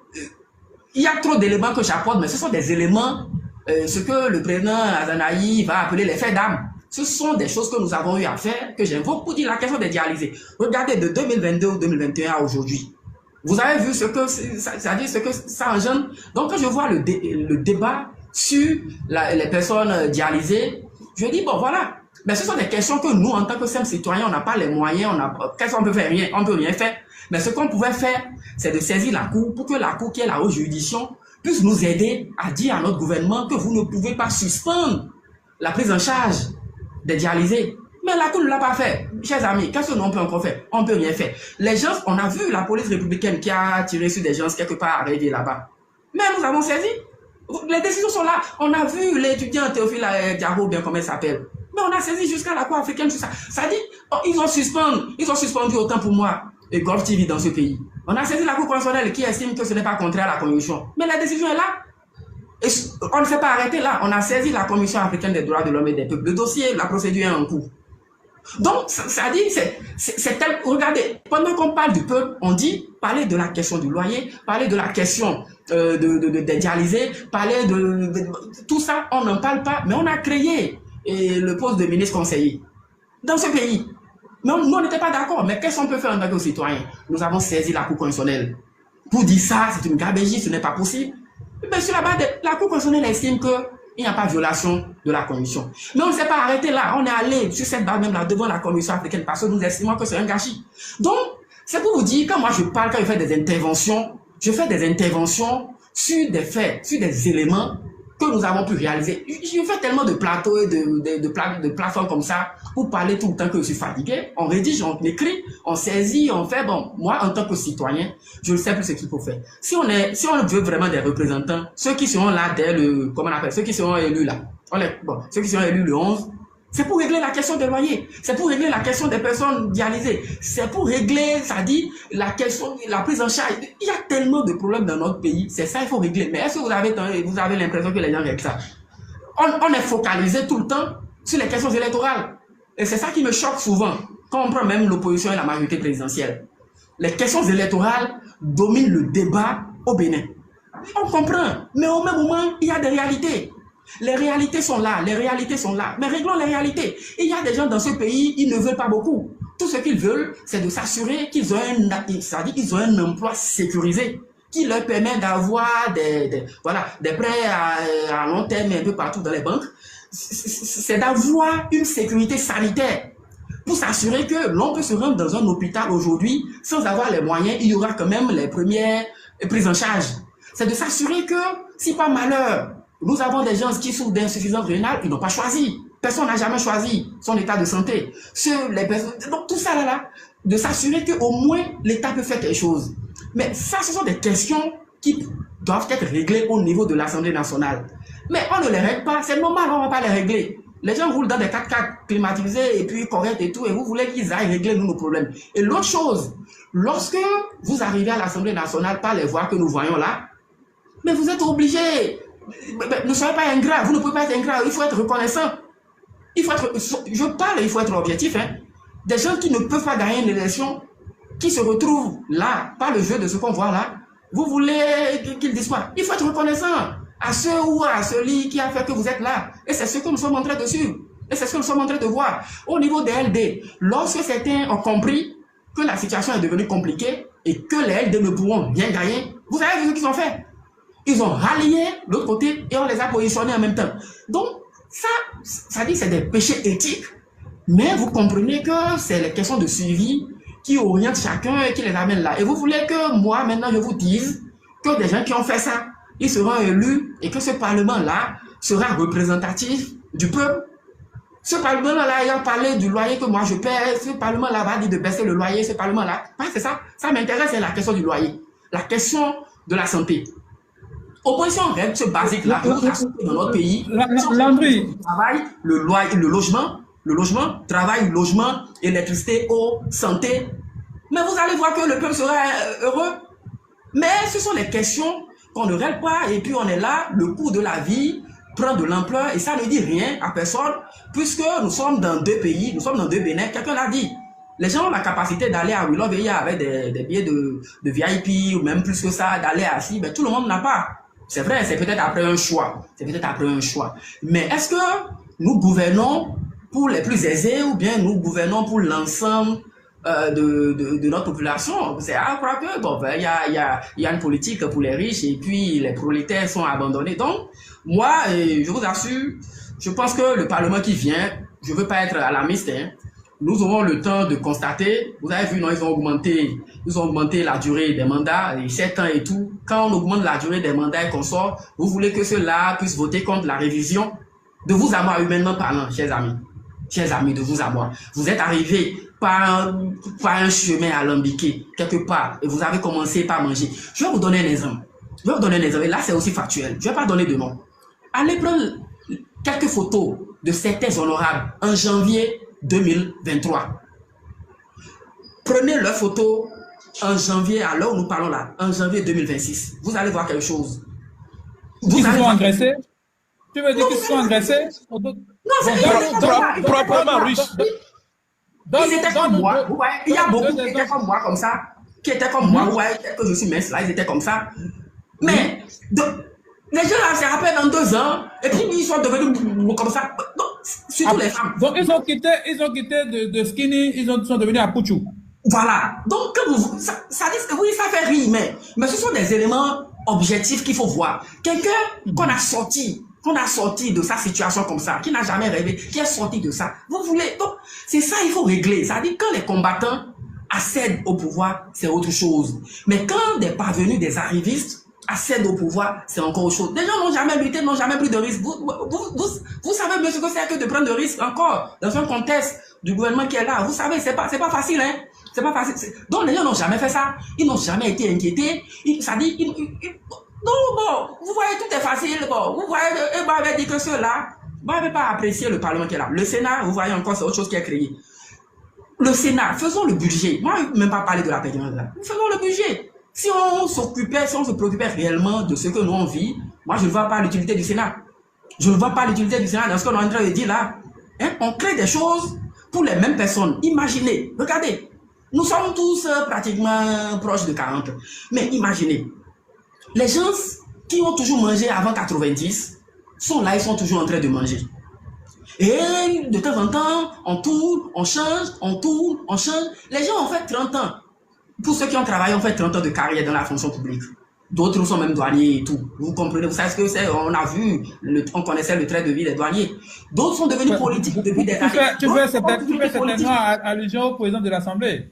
il y a trop d'éléments que j'apporte, mais ce sont des éléments, ce que le président Azanaï va appeler les faits d'âme. Ce sont des choses que nous avons eu à faire, que j'invoque pour dire la question des dialysés. Regardez de 2022 ou 2021 à aujourd'hui. Vous avez vu ce que ça dit, ce que ça engendre. Donc quand je vois le débat sur les personnes dialysées, je dis bon voilà. Mais ce sont des questions que nous, en tant que simples citoyens, on n'a pas les moyens, qu'est-ce qu'on peut faire? Rien, on ne peut rien faire. Mais ce qu'on pouvait faire, c'est de saisir la Cour pour que la Cour, qui est la haute juridiction, puisse nous aider à dire à notre gouvernement que vous ne pouvez pas suspendre la prise en charge des dialysés. Mais la Cour ne l'a pas fait. Chers amis, qu'est-ce que nous on peut encore faire? On ne peut rien faire. Les gens, on a vu la police républicaine qui a tiré sur des gens quelque part arriver là-bas. Mais nous avons saisi. Les décisions sont là. On a vu l'étudiant Théophile Diaro, bien comment il s'appelle. Mais on a saisi jusqu'à la Cour africaine sur ça. Ça dit, oh, ils ont suspendu autant pour moi et Golf TV dans ce pays. On a saisi la Cour constitutionnelle qui estime que ce n'est pas contraire à la Convention. Mais la décision est là. Et on ne s'est pas arrêté là. On a saisi la Commission africaine des droits de l'homme et des peuples. Le dossier, la procédure est en cours. Donc, ça dit, c'est tel. Regardez, pendant qu'on parle du peuple, on dit parler de la question du loyer, parler de la question des dialysés, parler de tout ça, on n'en parle pas, mais on a créé le poste de ministre conseiller dans ce pays. Mais nous, on n'était pas d'accord. Mais qu'est-ce qu'on peut faire en tant que citoyen? Nous avons saisi la Cour constitutionnelle pour dire ça, c'est une gabegie, ce n'est pas possible. Mais sur la base de la Cour constitutionnelle estime qu'il n'y a pas de violation de la Convention. Mais on ne s'est pas arrêté là. On est allé sur cette base même là devant la Commission africaine parce que nous estimons que c'est un gâchis. Donc, c'est pour vous dire, quand moi je parle, quand je fais des interventions, je fais des interventions sur des faits, sur des éléments que nous avons pu réaliser. Je fais tellement de plateaux et de plateformes comme ça pour parler tout le temps que je suis fatigué. On rédige, on écrit, on saisit, on fait. Bon, moi, en tant que citoyen, je ne sais plus ce qu'il faut faire. Si on veut vraiment des représentants, ceux qui seront là dès ceux qui seront élus là, ceux qui seront élus le 11, c'est pour régler la question des loyers, c'est pour régler la question des personnes dialysées, c'est pour régler, ça dit, la question, la prise en charge. Il y a tellement de problèmes dans notre pays, c'est ça il faut régler. Mais est-ce que vous avez l'impression que les gens règlent ça? On est focalisé tout le temps sur les questions électorales. Et c'est ça qui me choque souvent. quand on prend même l'opposition et la majorité présidentielle, les questions électorales dominent le débat au Bénin. On comprend, mais au même moment, il y a des réalités. Les réalités sont là, les réalités sont là. Mais réglons les réalités. Il y a des gens dans ce pays, ils ne veulent pas beaucoup. Tout ce qu'ils veulent, c'est de s'assurer qu'ils ont un emploi sécurisé qui leur permet d'avoir des prêts à long terme un peu partout dans les banques. C'est d'avoir une sécurité sanitaire pour s'assurer que l'on peut se rendre dans un hôpital aujourd'hui sans avoir les moyens. Il y aura quand même les premières prises en charge. C'est de s'assurer que, si par malheur, nous avons des gens qui souffrent d'insuffisance rénale, ils n'ont pas choisi. Personne n'a jamais choisi son état de santé. Donc tout ça là, de s'assurer qu'au moins l'État peut faire quelque chose. Mais ça, ce sont des questions qui doivent être réglées au niveau de l'Assemblée nationale. Mais on ne les règle pas, c'est normal, on ne va pas les régler. Les gens roulent dans des 4x4 climatisés et puis corrects et tout, et vous voulez qu'ils aillent régler nos problèmes. Et l'autre chose, lorsque vous arrivez à l'Assemblée nationale par les voix que nous voyons là, mais vous êtes obligés. Ne soyez pas ingrat, vous ne pouvez pas être ingrat, il faut être reconnaissant. Il faut être objectif. Hein. Des gens qui ne peuvent pas gagner une élection, qui se retrouvent là, par le jeu de ce qu'on voit là, vous voulez qu'ils disent quoi? Il faut être reconnaissant à ceux ou à celui qui a fait que vous êtes là. Et c'est ce que nous sommes en train de suivre. Et c'est ce que nous sommes en train de voir. Au niveau des LD, lorsque certains ont compris que la situation est devenue compliquée et que les LD ne pourront rien gagner, vous savez ce qu'ils ont fait? Ils ont rallié l'autre côté et on les a positionnés en même temps. Donc, ça dit que c'est des péchés éthiques, mais vous comprenez que c'est les questions de suivi qui orientent chacun et qui les amènent là. Et vous voulez que moi, maintenant, je vous dise que des gens qui ont fait ça, ils seront élus et que ce Parlement-là sera représentatif du peuple. Ce Parlement-là ayant parlé du loyer que moi je paie, ce Parlement-là va dire de baisser le loyer, ce Parlement-là, c'est ça. Ça m'intéresse, c'est la question du loyer, la question de la santé. Opposition règle ce basique-là, dans notre pays, Landry, travail, le logement, travail, logement, électricité, eau, santé. Mais vous allez voir que le peuple sera heureux. Mais ce sont les questions qu'on ne règle pas et puis on est là, le coût de la vie prend de l'ampleur et ça ne dit rien à personne puisque nous sommes dans deux pays, nous sommes dans deux Bénin, quelqu'un l'a dit. Les gens ont la capacité d'aller à Willow-Veilla avec des billets de VIP ou même plus que ça, d'aller à Assis, mais tout le monde n'a pas. C'est vrai, c'est peut-être après un choix. Mais est-ce que nous gouvernons pour les plus aisés ou bien nous gouvernons pour l'ensemble de notre population? C'est à croire que bon, il y a une politique pour les riches et puis les prolétaires sont abandonnés. Donc, moi, je vous assure, je pense que le Parlement qui vient, je ne veux pas être alarmiste, hein, nous aurons le temps de constater. Vous avez vu, non, ils ont augmenté la durée des mandats, les 7 ans et tout. Quand on augmente la durée des mandats et qu'on sort, vous voulez que ceux-là puissent voter contre la révision? De vous à moi, humainement parlant, chers amis, de vous à moi. Vous êtes arrivés par un chemin alambiqué, quelque part, et vous avez commencé par manger. Je vais vous donner un exemple. Et là, c'est aussi factuel. Je ne vais pas donner de nom. Allez prendre quelques photos de certains honorables en janvier 2023. Prenez leurs photos en janvier, à l'heure où nous parlons là, en janvier 2026. Vous allez voir quelque chose. Ils sont engraissés? Tu veux dire qu'ils sont engraissés? Non, c'est proprement riche. Ils étaient comme moi. Vous voyez, il y a beaucoup qui étaient comme moi, comme ça. Qui étaient comme moi. Vous voyez, que je suis mince là, ils étaient comme ça. Mais, les gens là se rappellent dans 2 ans, et puis ils sont devenus comme ça. Donc, surtout les femmes. Donc, ils ont quitté de skinny, sont devenus à Pouchou. Voilà. Donc, ça dit que oui, ça fait rire, mais ce sont des éléments objectifs qu'il faut voir. Quelqu'un qu'on a sorti de sa situation comme ça, qui n'a jamais rêvé, qui est sorti de ça. Vous voulez, donc, c'est ça il faut régler. Ça dit que quand les combattants accèdent au pouvoir, c'est autre chose. Mais quand des parvenus, des arrivistes, accèdent au pouvoir, c'est encore autre chose. Les gens n'ont jamais lutté, n'ont jamais pris de risque. Vous savez bien ce que c'est que de prendre de risques encore dans un contexte du gouvernement qui est là. Vous savez, c'est pas facile, hein. C'est pas facile. Donc les gens n'ont jamais fait ça. Ils n'ont jamais été inquiétés. Ça dit, non, bon, vous voyez, tout est facile. Bon, vous voyez, et moi, avait dit que ceux-là, vous n'avez pas apprécié le Parlement qui est là. Le Sénat, vous voyez encore, c'est autre chose qui est créé. Le Sénat, faisons le budget. Moi, je ne vais même pas parler de la période là. Faisons le budget. Si on se préoccupait réellement de ce que nous on vit, moi, je ne vois pas l'utilité du Sénat. Je ne vois pas l'utilité du Sénat dans ce qu'on est en train de dire là. Hein? On crée des choses pour les mêmes personnes. Imaginez, regardez, nous sommes tous pratiquement proches de 40. Mais imaginez, les gens qui ont toujours mangé avant 90 sont là, ils sont toujours en train de manger. Et de temps en temps, on tourne, on change, on tourne, on change. Les gens ont fait 30 ans. Pour ceux qui ont travaillé, ont fait 30 ans de carrière dans la fonction publique. D'autres sont même douaniers et tout. Vous comprenez, vous savez ce que c'est? On a vu, on connaissait le trait de vie des douaniers. D'autres sont devenus politiques depuis des années. Tu fais certainement allusion au président de l'Assemblée.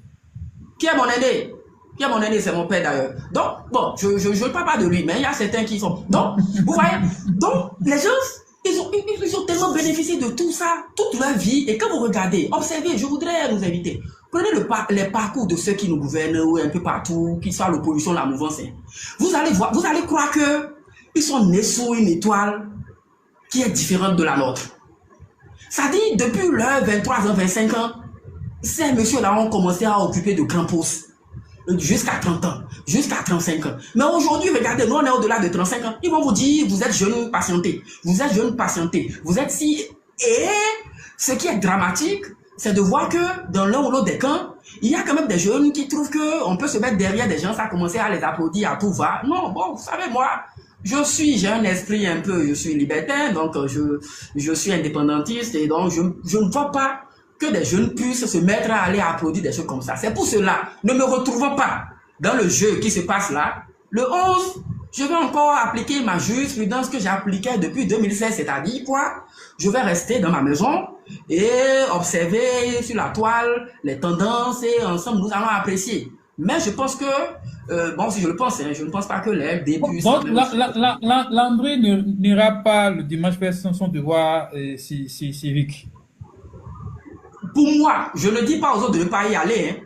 Qui est mon aîné? Qui est mon aîné? C'est mon père d'ailleurs. Donc, bon, je ne parle pas de lui, mais il y a certains qui sont. Donc, vous voyez, donc, les gens, ils ont tellement bénéficié de tout ça, toute leur vie. Et quand vous regardez, observez, je voudrais nous inviter. Prenez les parcours de ceux qui nous gouvernent un peu partout, qu'ils soient l'opposition, la mouvance. Vous allez voir, vous allez croire qu'ils sont nés sous une étoile qui est différente de la nôtre. Ça dit, depuis leurs 23 ans, 25 ans, ces messieurs-là ont commencé à occuper de grands postes. Jusqu'à 30 ans, jusqu'à 35 ans. Mais aujourd'hui, regardez, nous on est au-delà de 35 ans. Ils vont vous dire, vous êtes jeune, patientez. Vous êtes jeune, patientez. Vous êtes si... Et ce qui est dramatique, c'est de voir que dans l'un ou l'autre des camps, il y a quand même des jeunes qui trouvent qu'on peut se mettre derrière des gens, ça a commencé à les applaudir, à tout va. Non, bon, vous savez, moi, j'ai un esprit un peu, je suis libertin, donc je suis indépendantiste, et donc je ne vois pas que des jeunes puissent se mettre à aller applaudir des choses comme ça. C'est pour cela, ne me retrouvons pas dans le jeu qui se passe là. Le 11, je vais encore appliquer ma jurisprudence que j'appliquais depuis 2016, c'est-à-dire quoi? Je vais rester dans ma maison et observer sur la toile les tendances et ensemble nous allons apprécier. Mais je pense que, bon, si je le pense, hein, je ne pense pas que les FD puissent... Donc, Landry n'ira pas le dimanche faire son devoir civique. Pour moi, je ne dis pas aux autres de ne pas y aller. Hein.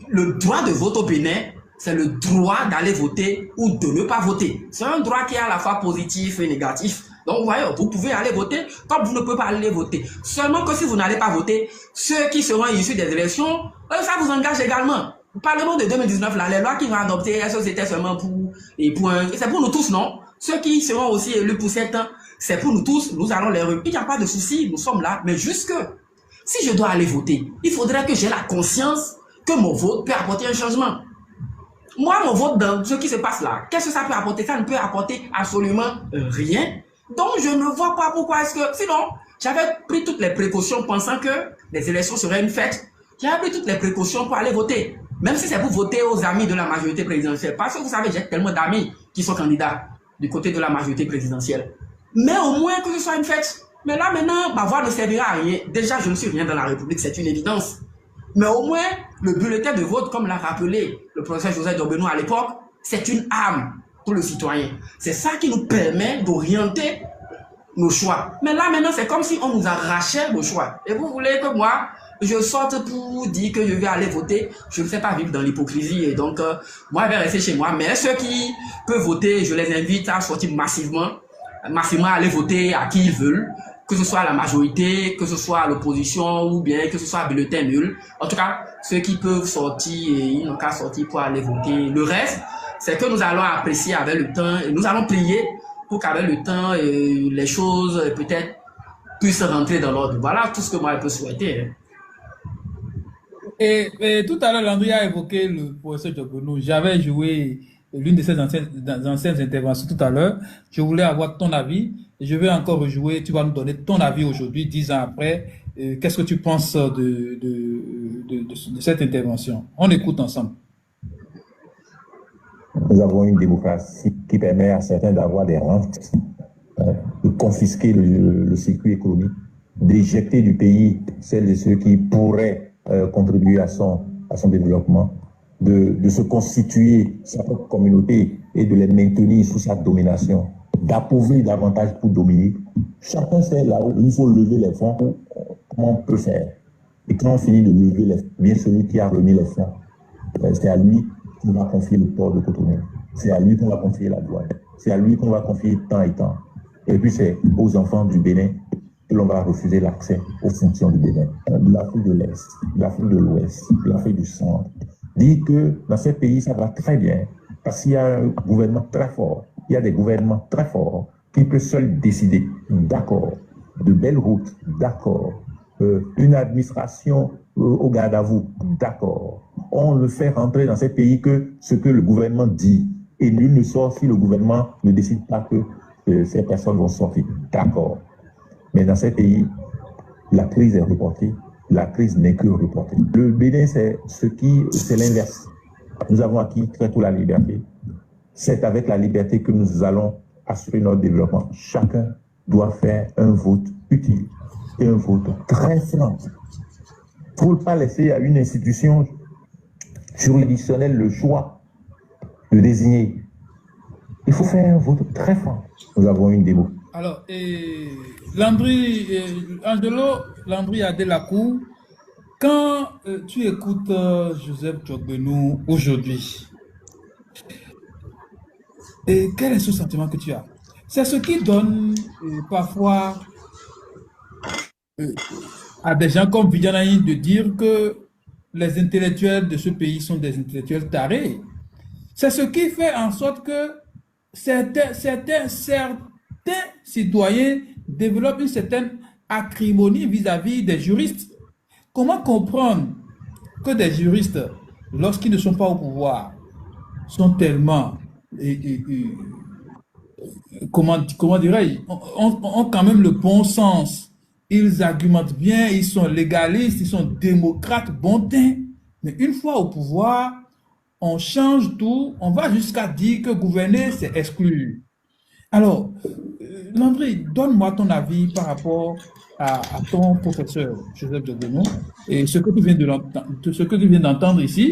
Le droit de vote au Bénin, c'est le droit d'aller voter ou de ne pas voter. C'est un droit qui est à la fois positif et négatif. Donc, vous voyez, vous pouvez aller voter comme vous ne pouvez pas aller voter. Seulement que si vous n'allez pas voter, ceux qui seront issus des élections, ça vous engage également. Le Parlement de 2019, là, les lois qui vont adopter, c'était seulement c'est pour nous tous, non? Ceux qui seront aussi élus pour 7 ans, c'est pour nous tous, nous allons les reprendre. Il n'y a pas de souci, nous sommes là, mais jusque, si je dois aller voter, il faudrait que j'ai la conscience que mon vote peut apporter un changement. Moi, mon vote dans ce qui se passe là, qu'est-ce que ça peut apporter? Ça ne peut apporter absolument rien. Donc, je ne vois pas pourquoi est-ce que... Sinon, j'avais pris toutes les précautions pensant que les élections seraient une fête. J'avais pris toutes les précautions pour aller voter. Même si c'est pour voter aux amis de la majorité présidentielle. Parce que vous savez, j'ai tellement d'amis qui sont candidats du côté de la majorité présidentielle. Mais au moins que ce soit une fête. Mais là, maintenant, ma voix ne servira à rien. Déjà, je ne suis rien dans la République, c'est une évidence. Mais au moins, le bulletin de vote, comme l'a rappelé le professeur Joseph Dobenow à l'époque, c'est une arme pour le citoyen. C'est ça qui nous permet d'orienter nos choix. Mais là, maintenant, c'est comme si on nous arrachait nos choix. Et vous voulez que moi, je sorte pour dire que je vais aller voter? Je ne sais pas vivre dans l'hypocrisie. Et donc, moi, je vais rester chez moi. Mais ceux qui peuvent voter, je les invite à sortir massivement à aller voter à qui ils veulent. Que ce soit la majorité, que ce soit l'opposition ou bien que ce soit bulletin nul. En tout cas, ceux qui peuvent sortir, ils n'ont qu'à sortir pour aller voter. Le reste, c'est que nous allons apprécier avec le temps et nous allons prier pour qu'avec le temps, les choses peut-être puissent rentrer dans l'ordre. Voilà tout ce que moi je peux souhaiter. Hein. Et tout à l'heure, Landry a évoqué le professeur Dobenow. J'avais joué l'une de ses anciennes interventions tout à l'heure. Je voulais avoir ton avis. Et je vais encore rejouer. Tu vas nous donner ton avis aujourd'hui, 10 ans après. Qu'est-ce que tu penses de cette intervention? On écoute ensemble. Nous avons une démocratie qui permet à certains d'avoir des rentes, de confisquer le circuit économique, d'éjecter du pays celles et ceux qui pourraient contribuer à son développement, de se constituer sa propre communauté et de les maintenir sous sa domination, d'appauvrir davantage pour dominer. Chacun sait là où il faut lever les fonds, comment on peut faire. Et quand on finit de lever les fonds, bien celui qui a remis les fonds, c'est à lui qu'on va confier le port de Cotonou. C'est à lui qu'on va confier la douane. C'est à lui qu'on va confier tant et tant. Et puis c'est aux enfants du Bénin que l'on va refuser l'accès aux fonctions du Bénin. De l'Afrique de l'Est, de l'Afrique de l'Ouest, de l'Afrique du Centre. Dit que dans ces pays, ça va très bien. Parce qu'il y a un gouvernement très fort. Il y a des gouvernements très forts qui peuvent seuls décider, d'accord, de belles routes, d'accord, une administration au garde à vous. D'accord. On ne fait rentrer dans ces pays que ce que le gouvernement dit. Et nul ne sort si le gouvernement ne décide pas que ces personnes vont sortir. D'accord. Mais dans ces pays, la crise est reportée. La crise n'est que reportée. Le Bénin, c'est l'inverse. Nous avons acquis très tôt la liberté. C'est avec la liberté que nous allons assurer notre développement. Chacun doit faire un vote utile et un vote très franc. Il ne faut pas laisser à une institution juridictionnelle le choix de désigner. Il faut faire un vote très franc. Nous avons une démo. Alors, Angelo Landry Adelakou, quand tu écoutes Joseph Djogbenou aujourd'hui, quel est ce sentiment que tu as? C'est ce qui donne parfois à des gens comme Vidjanaï de dire que les intellectuels de ce pays sont des intellectuels tarés. C'est ce qui fait en sorte que certains citoyens développent une certaine acrimonie vis-à-vis des juristes. Comment comprendre que des juristes, lorsqu'ils ne sont pas au pouvoir, sont tellement, comment dirais-je, ont quand même le bon sens. Ils argumentent bien, ils sont légalistes, ils sont démocrates, bon teint. Mais une fois au pouvoir, on change tout, on va jusqu'à dire que gouverner, c'est exclure. Alors, Landry, donne-moi ton avis par rapport à ton professeur Joseph Djogbenou et ce que tu viens d'entendre ici.